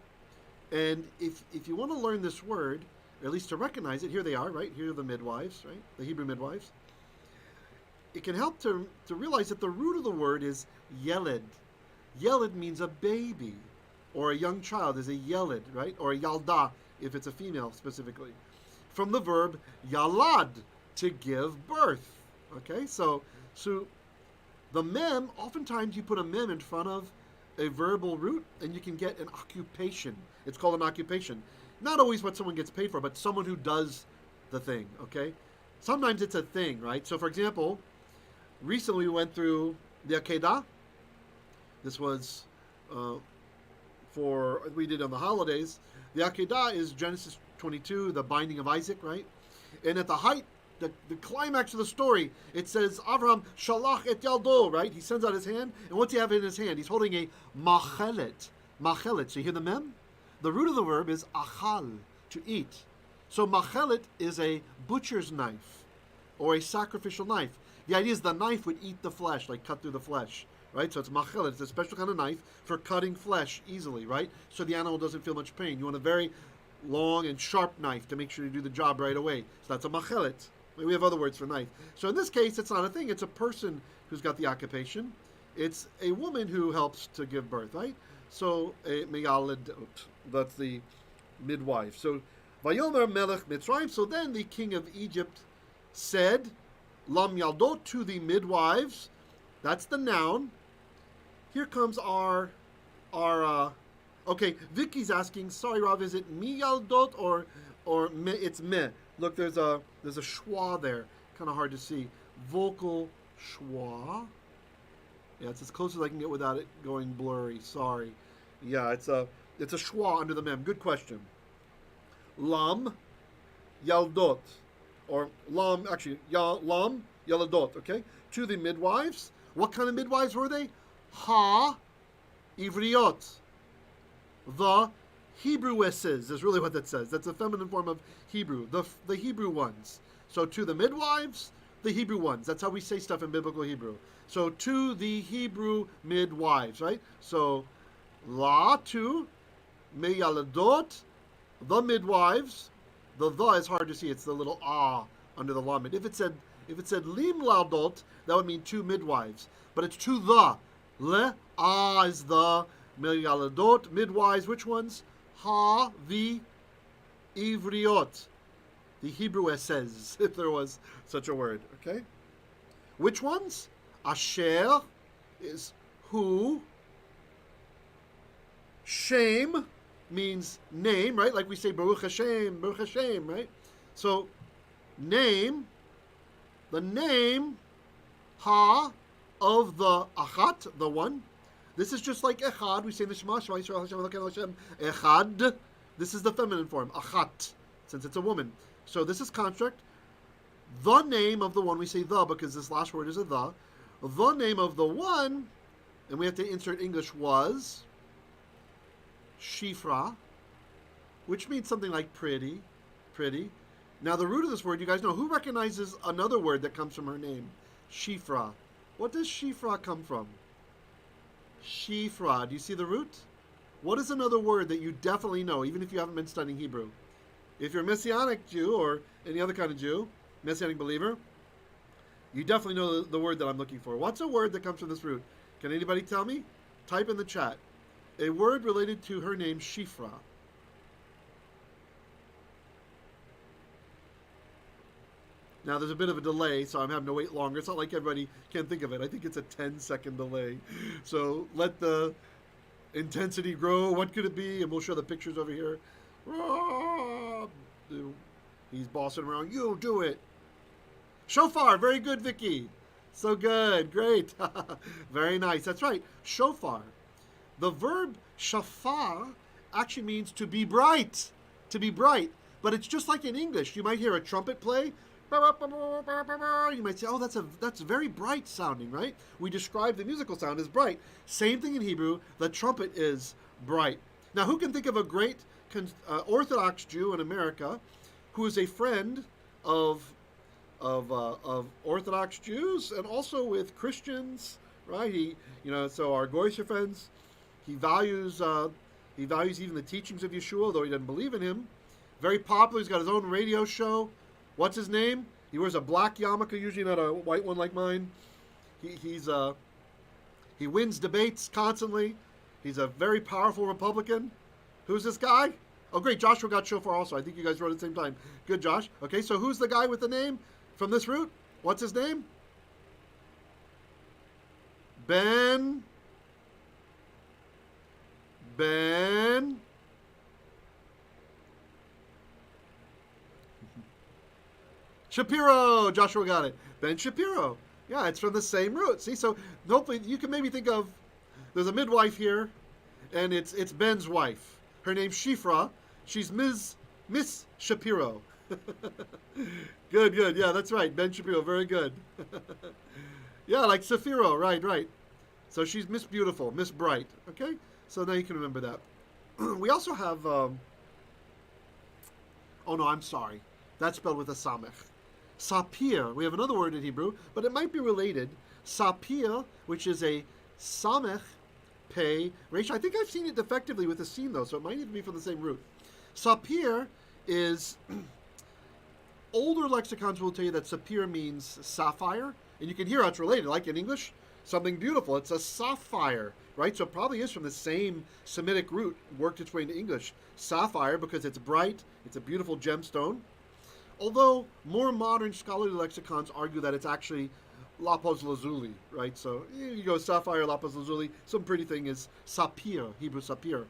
And if you want to learn this word, or at least to recognize it, here they are, right? Here are the midwives, right? The Hebrew midwives. It can help to realize that the root of the word is yeled. Yeled means a baby, or a young child is a yeled, right? Or a yalda, if it's a female specifically. From the verb yalad, to give birth. Okay, so the mem, oftentimes you put a mem in front of a verbal root, and you can get an occupation. It's called an occupation. Not always what someone gets paid for, but someone who does the thing, okay? Sometimes it's a thing, right? So, for example, recently we went through the Akedah. This was we did on the holidays. The Akedah is Genesis 22, the binding of Isaac, right? And at the height, the climax of the story, it says, Avraham shalach et yaldo, right? He sends out his hand, and what's he have in his hand? He's holding a maakhlet. Maakhlet. So you hear the mem? The root of the verb is akhal, to eat. So maakhlet is a butcher's knife, or a sacrificial knife. The idea is the knife would eat the flesh, like cut through the flesh, right? So it's maakhlet. It's a special kind of knife for cutting flesh easily, right? So the animal doesn't feel much pain. You want a very long and sharp knife to make sure you do the job right away. So that's a maakhlet. We have other words for knife. So in this case, it's not a thing. It's a person who's got the occupation. It's a woman who helps to give birth, right? So a lamyaledot, that's the midwife. So Vayomer Melech Mitzrayim. So then the king of Egypt said, lamyaledot, to the midwives. That's the noun. Here comes our okay, Vicky's asking, sorry Rav, is it miyaldot or me, it's me? Look, there's a schwa there. Kind of hard to see. Vocal schwa. Yeah, it's as close as I can get without it going blurry. Sorry. Yeah, it's a schwa under the mem. Good question. Lam yaldot, or lam yaledot. Okay, to the midwives. What kind of midwives were they? Haivriyot, the Hibrewesses is really what that says. That's a feminine form of Hebrew, the Hebrew ones. So to the midwives, the Hebrew ones. That's how we say stuff in biblical Hebrew. So to the Hebrew midwives, right? So la to myaledot, the midwives. The is hard to see. It's the little under the lamed. If it said lamyaledot, that would mean two midwives. But it's to the. Le is the myaledot, midwives. Which ones? The haivriyot, the Hibrewesses, if there was such a word. Okay. Which ones? Asher is who. Shame means name, right? Like we say Baruch Hashem, right? So name, the name of the achat, the one. This is just like echad. We say in the Shema Yisrael Hashem Elokeinu Hashem echad. This is the feminine form, achat, since it's a woman. So this is construct. The name of the one, we say the because this last word is a the. The name of the one, and we have to insert English, was Shifra, which means something like pretty. Now the root of this word, you guys know, who recognizes another word that comes from her name? Shifra. What does Shifra come from? Shifra. Do you see the root? What is another word that you definitely know, even if you haven't been studying Hebrew? If you're a Messianic Jew or any other kind of Jew, Messianic believer, you definitely know the word that I'm looking for. What's a word that comes from this root? Can anybody tell me? Type in the chat. A word related to her name, Shifra. Now, there's a bit of a delay, so I'm having to wait longer. It's not like everybody can think of it. I think it's a 10-second delay. So let the intensity grow. What could it be? And we'll show the pictures over here. He's bossing around. You do it. Shofar. Very good, Vicky. So good. Great. Very nice. That's right. Shofar. The verb shafar actually means to be bright. To be bright. But it's just like in English. You might hear a trumpet play. You might say, oh, that's very bright sounding, right? We describe the musical sound as bright. Same thing in Hebrew. The trumpet is bright. Now, who can think of a great Orthodox Jew in America who is a friend of Orthodox Jews and also with Christians, right? So our Goyish friends, he values even the teachings of Yeshua, though he doesn't believe in him. Very popular. He's got his own radio show. What's his name? He wears a black yarmulke, usually not a white one like mine. He wins debates constantly. He's a very powerful Republican. Who's this guy? Oh, great. Joshua got shofar also. I think you guys wrote at the same time. Good, Josh. Okay, so who's the guy with the name from this root? What's his name? Ben Shapiro. Joshua got it. Ben Shapiro. Yeah, it's from the same root. See, so hopefully you can maybe think of, there's a midwife here, and it's Ben's wife. Her name's Shifra. She's Miss Shapiro. Good. Yeah, that's right. Ben Shapiro. Very good. Yeah, like Saphiro. Right. So she's Miss Beautiful, Miss Bright. Okay? So now you can remember that. We also have, oh no, I'm sorry. That's spelled with a samech. Sapir. We have another word in Hebrew, but it might be related. Sapir, which is a samech pei resh. I think I've seen it defectively with a sin, though, so it might even be from the same root. Sapir is... Older lexicons will tell you that sapir means sapphire, and you can hear how it's related, like in English, something beautiful. It's a sapphire, right? So it probably is from the same Semitic root, worked its way into English. Sapphire, because it's bright, it's a beautiful gemstone. Although more modern scholarly lexicons argue that it's actually lapis lazuli, right? So you go sapphire, lapis lazuli. Some pretty thing is sapir, Hebrew sapir.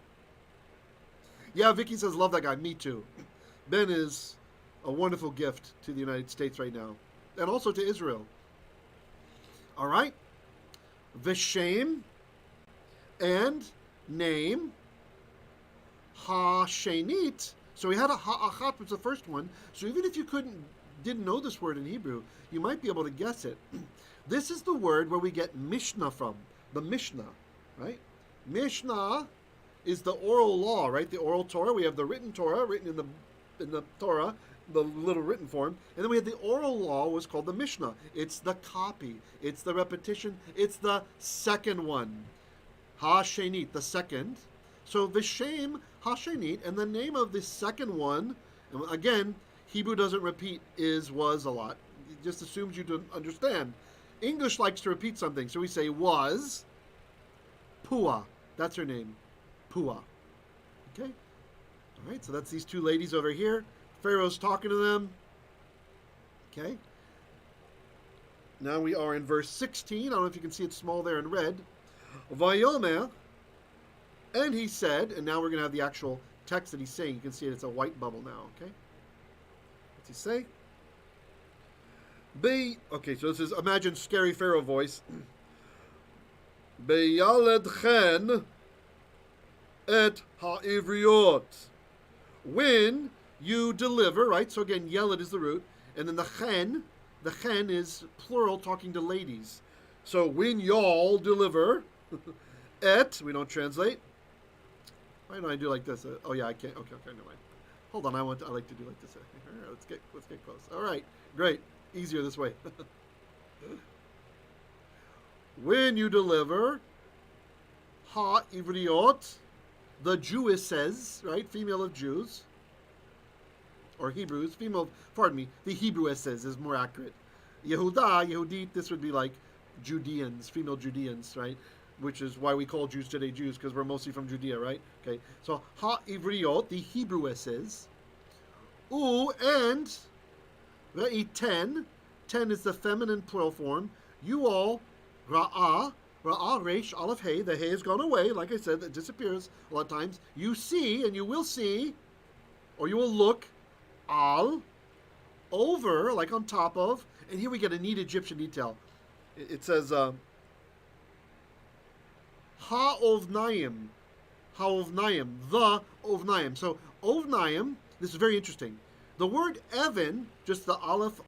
Yeah, Vicky says, love that guy. Me too. Ben is a wonderful gift to the United States right now, and also to Israel. All right. V'shem and name. Ha-shenit. So we had a ha'achat, was the first one. So even if you didn't know this word in Hebrew, you might be able to guess it. This is the word where we get Mishnah from. The Mishnah, right? Mishnah is the oral law, right? The oral Torah. We have the written Torah, written in the Torah, the little written form, and then we have the oral law, was called the Mishnah. It's the copy. It's the repetition. It's the second one. Ha-shenit, the second. So Vishem Ha-shenit, and the name of the second one, and again, Hebrew doesn't repeat is, was a lot. It just assumes you don't understand. English likes to repeat something, so we say was Pua. That's her name. Pua. Okay? All right, so that's these two ladies over here. Pharaoh's talking to them. Okay? Now we are in verse 16. I don't know if you can see it small there in red. Vayomer, and he said, and now we're going to have the actual text that he's saying. You can see it. It's a white bubble now. Okay? What's he say? Okay, so this is, imagine scary Pharaoh voice. Beyaledchen et haivriyot. When you deliver, right? So again, yeled is the root, and then the chen is plural, talking to ladies. So when y'all deliver, et, we don't translate. Why don't I do like this? Oh yeah, I can't. Okay, never mind. Hold on, I like to do like this. All right, let's get close. All right, great, easier this way. When you deliver, haivriyot, the Jewesses, right, female of Jews, or Hebrews, the Hebrewisses is more accurate. Yehudit, this would be like Judeans, female Judeans, right? Which is why we call Jews today Jews, because we're mostly from Judea, right? Okay, so haivriyot, the Hebrewisses, and ten is the feminine plural form. You all, ra'ah, resh, aleph, hey, the hey has gone away, like I said, that disappears a lot of times. You see, and you will see, or you will look, al, over, like on top of, and here we get a neat Egyptian detail. It says, ha'ovnaim, the ovnaim. So, ovnaim, this is very interesting. The word even, just the aleph,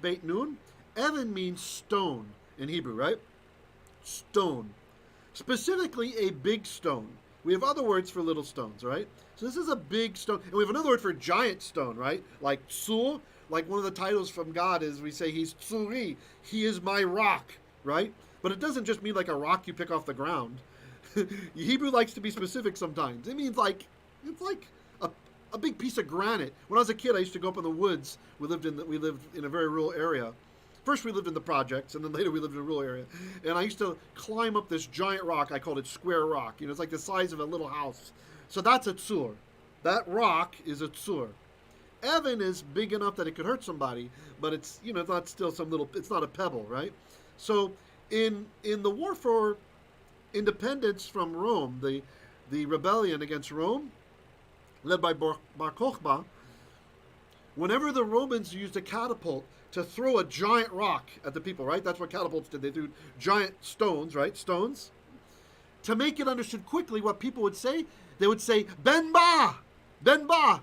beit, nun, even means stone in Hebrew, right? Stone. Specifically, a big stone. We have other words for little stones, right? So this is a big stone. And we have another word for giant stone, right? Like tsur, like one of the titles from God is we say he's tsuri. He is my rock, right? But it doesn't just mean like a rock you pick off the ground. Hebrew likes to be specific sometimes. It means like, it's like a big piece of granite. When I was a kid, I used to go up in the woods. We lived in a very rural area. First we lived in the projects, and then later we lived in a rural area. And I used to climb up this giant rock. I called it square rock. You know, it's like the size of a little house. So that's a tsur. That rock is a tsur. Even is big enough that it could hurt somebody, but it's, you know, it's not still some little, it's not a pebble, right? So in the war for independence from Rome, the rebellion against Rome, led by Bar Kokhba, whenever the Romans used a catapult to throw a giant rock at the people, right? That's what catapults did. They threw giant stones, right? Stones. To make it understood quickly, what people would say, they would say, Ben Ba! Ben Ba!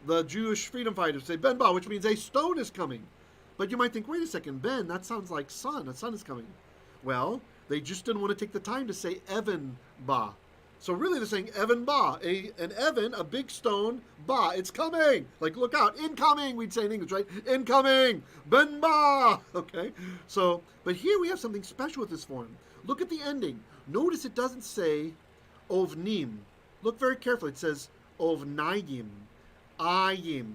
The Jewish freedom fighters say, Ben Ba, which means a stone is coming. But you might think, wait a second, Ben, that sounds like sun. A sun is coming. Well, they just didn't want to take the time to say Evan Ba. So really they're saying Evan Ba, an Evan, a big stone, Ba, it's coming. Like, look out, incoming, we'd say in English, right? Incoming, Ben Ba. Okay, so, but here we have something special with this form. Look at the ending. Notice it doesn't say Ovnim. Look very carefully. It says Ovnayim, Ayim.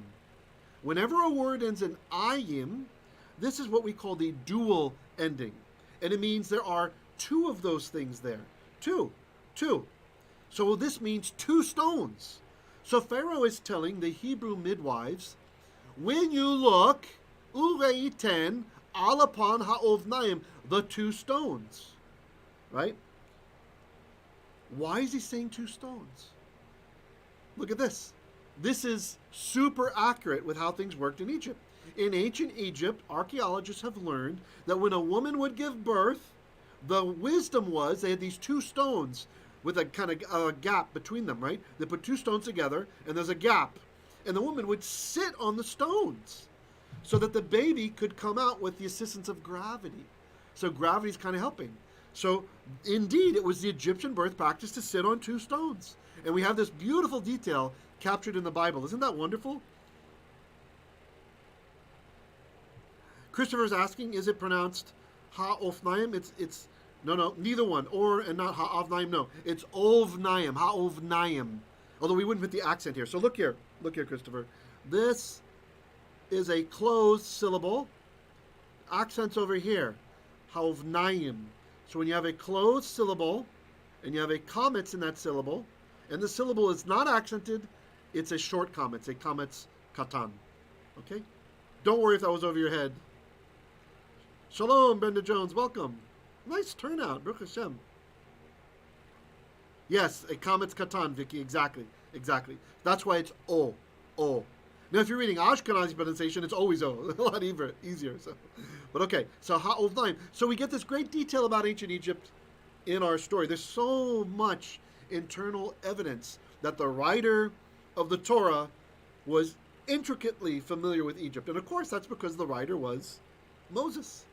Whenever a word ends in Ayim, this is what we call the dual ending. And it means there are two of those things there. Two. So this means two stones. So Pharaoh is telling the Hebrew midwives, when you look, ureiten al upon ha'ovnaim, the two stones. Right? Why is he saying two stones? Look at this. This is super accurate with how things worked in Egypt. In ancient Egypt, archaeologists have learned that when a woman would give birth, the wisdom was they had these two stones with a kind of a gap between them, right? They put two stones together, and there's a gap. And the woman would sit on the stones so that the baby could come out with the assistance of gravity. So gravity's kind of helping. So, indeed, it was the Egyptian birth practice to sit on 2 stones. And we have this beautiful detail captured in the Bible. Isn't that wonderful? Christopher's asking, is it pronounced ha-ofnaim? It's no, neither one. Or and not ha-ovnaim, no. It's ovnaim, ha-ovnaim. Although we wouldn't put the accent here. So look here, Christopher. This is a closed syllable. Accent's over here, ha-ovnaim. So when you have a closed syllable, and you have a comets in that syllable, and the syllable is not accented, it's a short comet. It's a comet's katan. Okay? Don't worry if that was over your head. Shalom, Brenda Jones. Welcome. Nice turnout. Baruch Hashem. Yes, a comet's katan, Vicky. Exactly. That's why it's O. O. Now, if you're reading Ashkenazi pronunciation, it's always O. A lot easier. So. But okay, so ha'ovnaim. So we get this great detail about ancient Egypt in our story. There's so much internal evidence that the writer of the Torah was intricately familiar with Egypt. And of course, that's because the writer was Moses.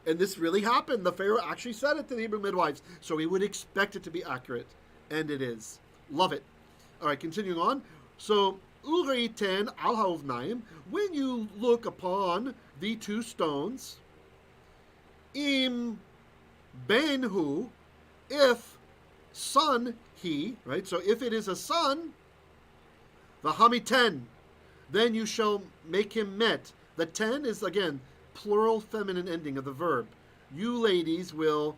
And this really happened. The Pharaoh actually said it to the Hebrew midwives. So we would expect it to be accurate. And it is. Love it. All right, continuing on. So, Ureiten al ha'ovnaim, when you look upon the 2 stones, im benhu, if son he, right? So if it is a son, the hamiten, then you shall make him met. The 10 is, again, plural feminine ending of the verb. You ladies will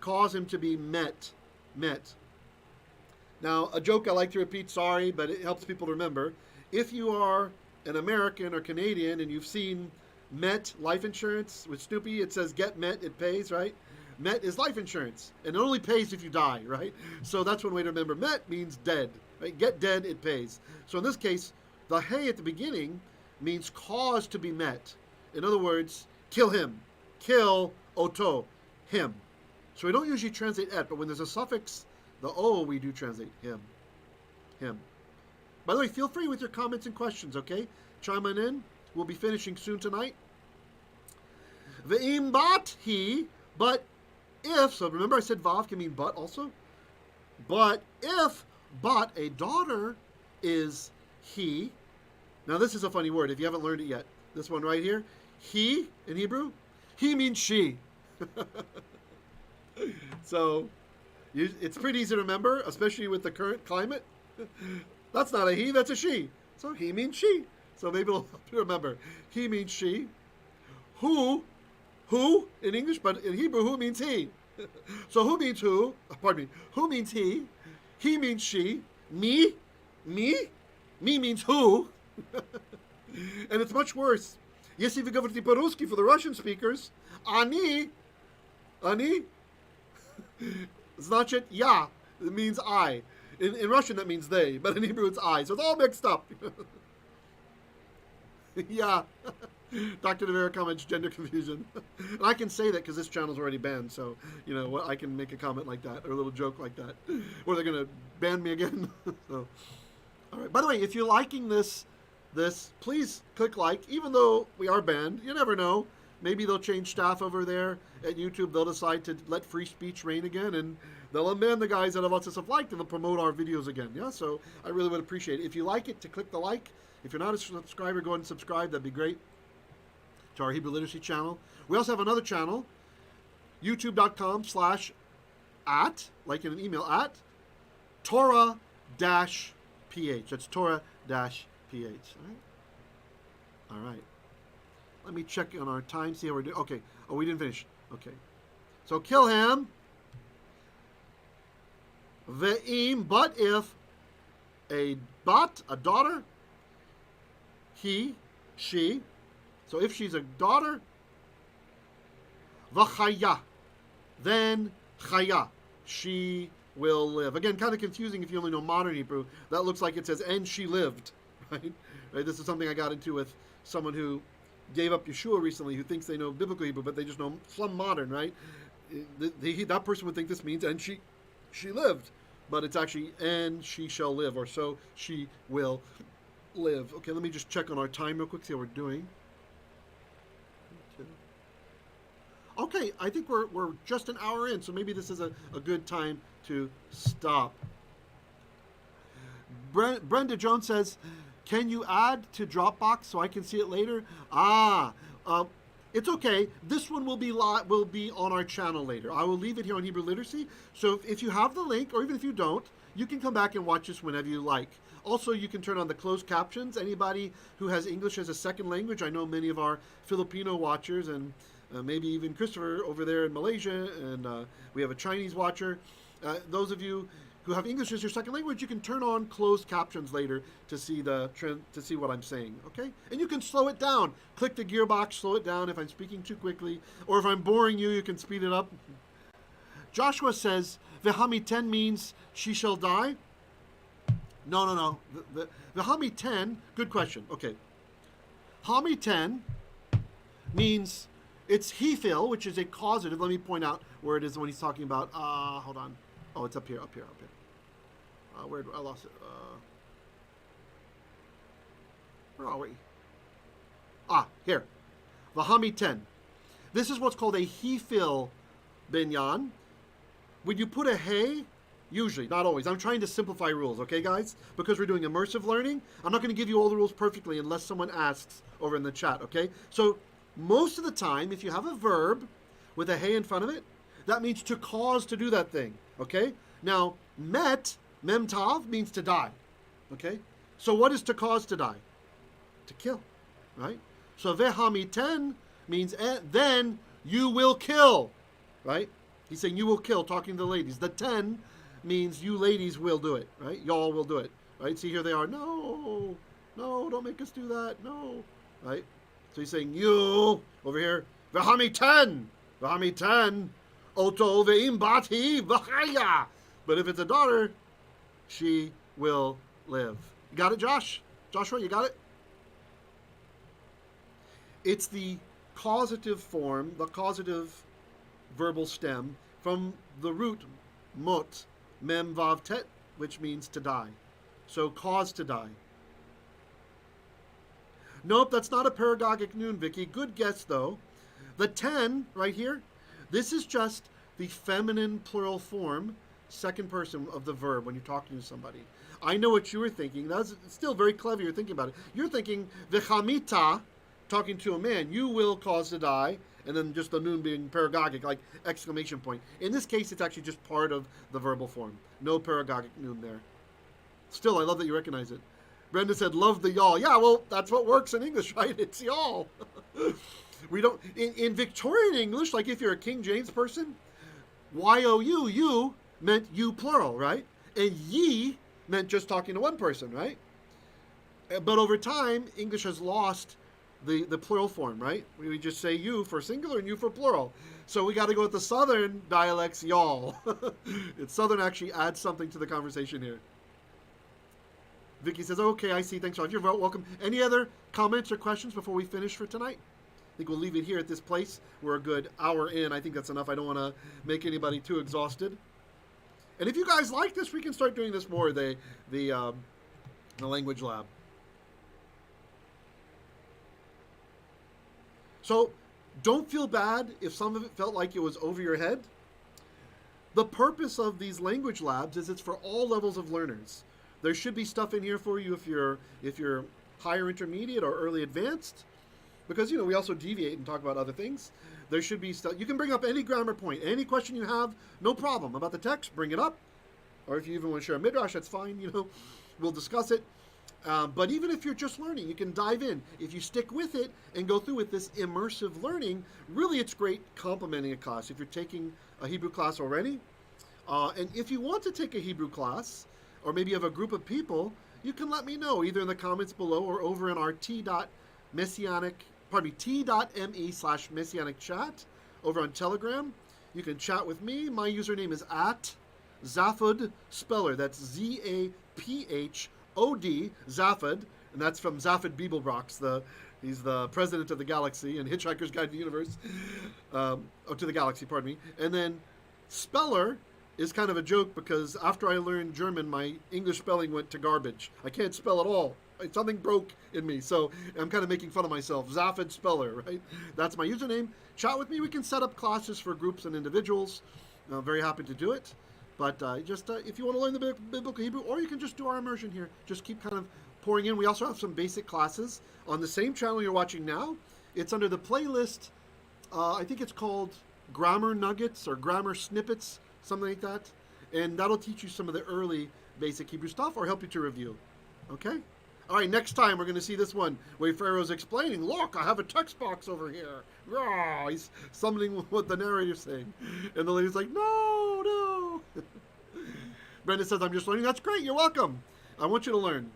cause him to be met. Now, a joke I like to repeat, sorry, but it helps people to remember. If you are an American or Canadian and you've seen Met life insurance with Snoopy, it says get Met, it pays, right? Met is life insurance, and it only pays if you die, right? So that's one way to remember. Met means dead, right? Get dead, it pays. So in this case, the hey at the beginning means cause to be met. In other words, kill him. Kill oto, him. So we don't usually translate et, but when there's a suffix, the o, we do translate him. By the way, feel free with your comments and questions, okay? Chime on in. We'll be finishing soon tonight. Ve'im bat he, but if, so remember I said vav can mean but also? But if bat, a daughter, is he. Now this is a funny word if you haven't learned it yet. This one right here. He, in Hebrew, he means she. So, it's pretty easy to remember, especially with the current climate. That's not a he, that's a she. So he means she. So maybe it'll help you remember. He means she. Who in English, but in Hebrew, who means he. So who means who? Pardon me. Who means he? He means she. Me means who. And it's much worse. Если вы говорите по-русски for the Russian speakers, Ani, значит я. It means I. In Russian, that means they, but in Hebrew, it's I. So it's all mixed up. Yeah. Dr. De Vera comments gender confusion. And I can say that because this channel's already banned, so, I can make a comment like that, or a little joke like that. Or they're going to ban me again. So, all right. By the way, if you're liking this, please click like, even though we are banned. You never know. Maybe they'll change staff over there at YouTube. They'll decide to let free speech reign again, and they'll unban the guys that have lots of stuff liked, and they'll promote our videos again. Yeah, so I really would appreciate it. If you like it, to click the like. If you're not a subscriber, go ahead and subscribe. That'd be great. To our Hebrew Literacy channel. We also have another channel, youtube.com/at, like in an email, at Torah-ph. That's Torah-ph. All right. Let me check on our time, see how we're doing. Okay. Oh, we didn't finish. Okay. So kill him. Ve'im, but if a daughter, he, she. So if she's a daughter, v'chaya, then chaya, she will live. Again, kind of confusing if you only know modern Hebrew. That looks like it says, and she lived, right? This is something I got into with someone who gave up Yeshua recently, who thinks they know biblical Hebrew, but they just know some modern, right? That person would think this means, and she lived, but it's actually, and she shall live, or so she will live. Okay, let me just check on our time real quick, see how we're doing. Okay. Okay, I think we're just an hour in, so maybe this is a good time to stop. Brenda Jones says, can you add to Dropbox so I can see it later? It's okay. This one will be on our channel later. I will leave it here on Hebrew Literacy. So if you have the link, or even if you don't, you can come back and watch this whenever you like. Also, you can turn on the closed captions. Anybody who has English as a second language, I know many of our Filipino watchers, and maybe even Christopher over there in Malaysia, and we have a Chinese watcher. Those of you who have English as your second language, you can turn on closed captions later to see what I'm saying, okay? And you can slow it down. Click the gearbox, slow it down if I'm speaking too quickly, or if I'm boring you, you can speed it up. Joshua says, V'hamiten means she shall die. No. The hamiten, good question. Okay. Hamiten means it's Hiphil, which is a causative. Let me point out where it is when he's talking about. Hold on. Oh, it's up here. Where I lost it? Where are we? Here. The hamiten. This is what's called a Hiphil binyan. When you put a hey, usually, not always. I'm trying to simplify rules, okay, guys? Because we're doing immersive learning, I'm not going to give you all the rules perfectly unless someone asks over in the chat, okay? So most of the time, if you have a verb with a hey in front of it, that means to cause to do that thing, okay? Now, memtav, means to die, okay? So what is to cause to die? To kill, right? So vehamiten means then you will kill, right? He's saying you will kill, talking to the ladies. The 10 means you ladies will do it, right? Y'all will do it, right? See, here they are. No, don't make us do that. No, right? So he's saying you, over here, v'hamiten, oto ve'im bati v'chaya. But if it's a daughter, she will live. You got it, Josh? Joshua, you got it? It's the causative form, the causative verbal stem from the root mot, mem vav tet, which means to die. So cause to die. Nope, that's not a paragogic noon, Vicky. Good guess, though. The 10 right here, this is just the feminine plural form, second person of the verb when you're talking to somebody. I know what you were thinking. That's still very clever. You're thinking about it. You're thinking v'chamita, talking to a man, you will cause to die, and then just the noon being paragogic, like exclamation point. In this case, it's actually just part of the verbal form. No paragogic noon there. Still, I love that you recognize it. Brenda said, love the y'all. Yeah, well, that's what works in English, right? It's y'all. We don't, in Victorian English, like if you're a King James person, Y-O-U, you meant you plural, right? And ye meant just talking to one person, right? But over time, English has lost the plural form, right? We just say you for singular and you for plural. So we got to go with the Southern dialects, y'all. Southern actually adds something to the conversation here. Vicky says, okay, I see. Thanks, John. You're welcome. Any other comments or questions before we finish for tonight? I think we'll leave it here at this place. We're a good hour in. I think that's enough. I don't want to make anybody too exhausted. And if you guys like this, we can start doing this more, the language lab. So don't feel bad if some of it felt like it was over your head. The purpose of these language labs is it's for all levels of learners. There should be stuff in here for you if you're higher intermediate or early advanced, because we also deviate and talk about other things. There should be stuff. You can bring up any grammar point, any question you have, no problem about the text. Bring it up, or if you even want to share a midrash, that's fine. We'll discuss it. But even if you're just learning, you can dive in. If you stick with it and go through with this immersive learning, really it's great complementing a class. If you're taking a Hebrew class already, and if you want to take a Hebrew class, or maybe you have a group of people, you can let me know either in the comments below or over in our t.me/messianic chat over on Telegram. You can chat with me. My username is @Zaphod Speller. That's ZAPHOD, Zaphod, and that's from Zaphod Beeblebrox. He's the president of the galaxy and Hitchhiker's Guide to the Universe. To the galaxy, pardon me. And then Speller is kind of a joke because after I learned German, my English spelling went to garbage. I can't spell at all. Something broke in me, so I'm kind of making fun of myself. Zafed Speller, right? That's my username. Chat with me. We can set up classes for groups and individuals. Very happy to do it. But just if you want to learn the biblical Hebrew, or you can just do our immersion here. Just keep kind of pouring in. We also have some basic classes on the same channel you're watching now. It's under the playlist. I think it's called Grammar Nuggets or Grammar Snippets, something like that. And that'll teach you some of the early basic Hebrew stuff or help you to review. Okay? All right, next time we're going to see this one where Pharaoh's explaining, look, I have a text box over here. Rah, he's summoning what the narrator's saying. And the lady's like, no. Brenda says, I'm just learning. That's great. You're welcome. I want you to learn.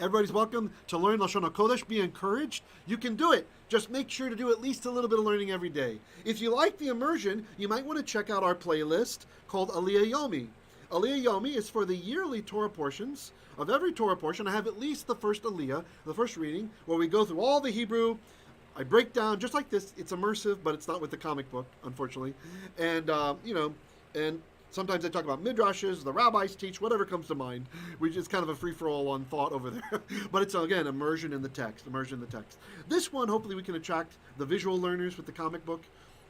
Everybody's welcome to learn Lashon HaKodesh. Be encouraged. You can do it. Just make sure to do at least a little bit of learning every day. If you like the immersion, you might want to check out our playlist called Aliyah Yomi. Aliyah Yomi is for the yearly Torah portions. Of every Torah portion, I have at least the first Aliyah, the first reading, where we go through all the Hebrew. I break down, just like this. It's immersive, but it's not with the comic book, unfortunately. And, and sometimes I talk about midrashes, the rabbis teach, whatever comes to mind. It's kind of a free-for-all on thought over there. But it's, again, immersion in the text, This one, hopefully we can attract the visual learners with the comic book,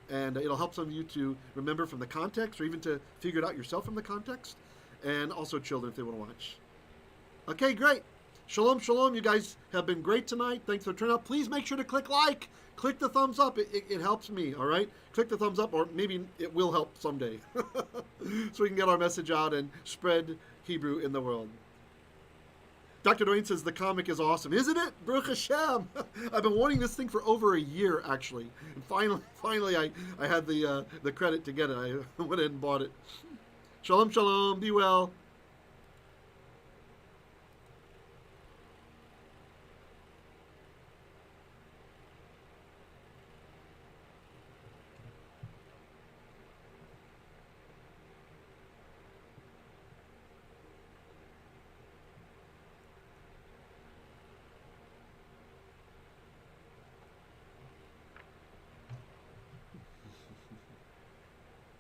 and it'll help some of you to remember from the context, or even to figure it out yourself from the context, and also children if they want to watch. Okay, great. Shalom, shalom. You guys have been great tonight. Thanks for turning out. Please make sure to click like. Click the thumbs up. It helps me, all right? Click the thumbs up, or maybe it will help someday. So we can get our message out and spread Hebrew in the world. Dr. Dwayne says the comic is awesome. Isn't it? Baruch Hashem. I've been wanting this thing for over a year, actually. And finally I had the credit to get it. I went ahead and bought it. Shalom, shalom. Be well.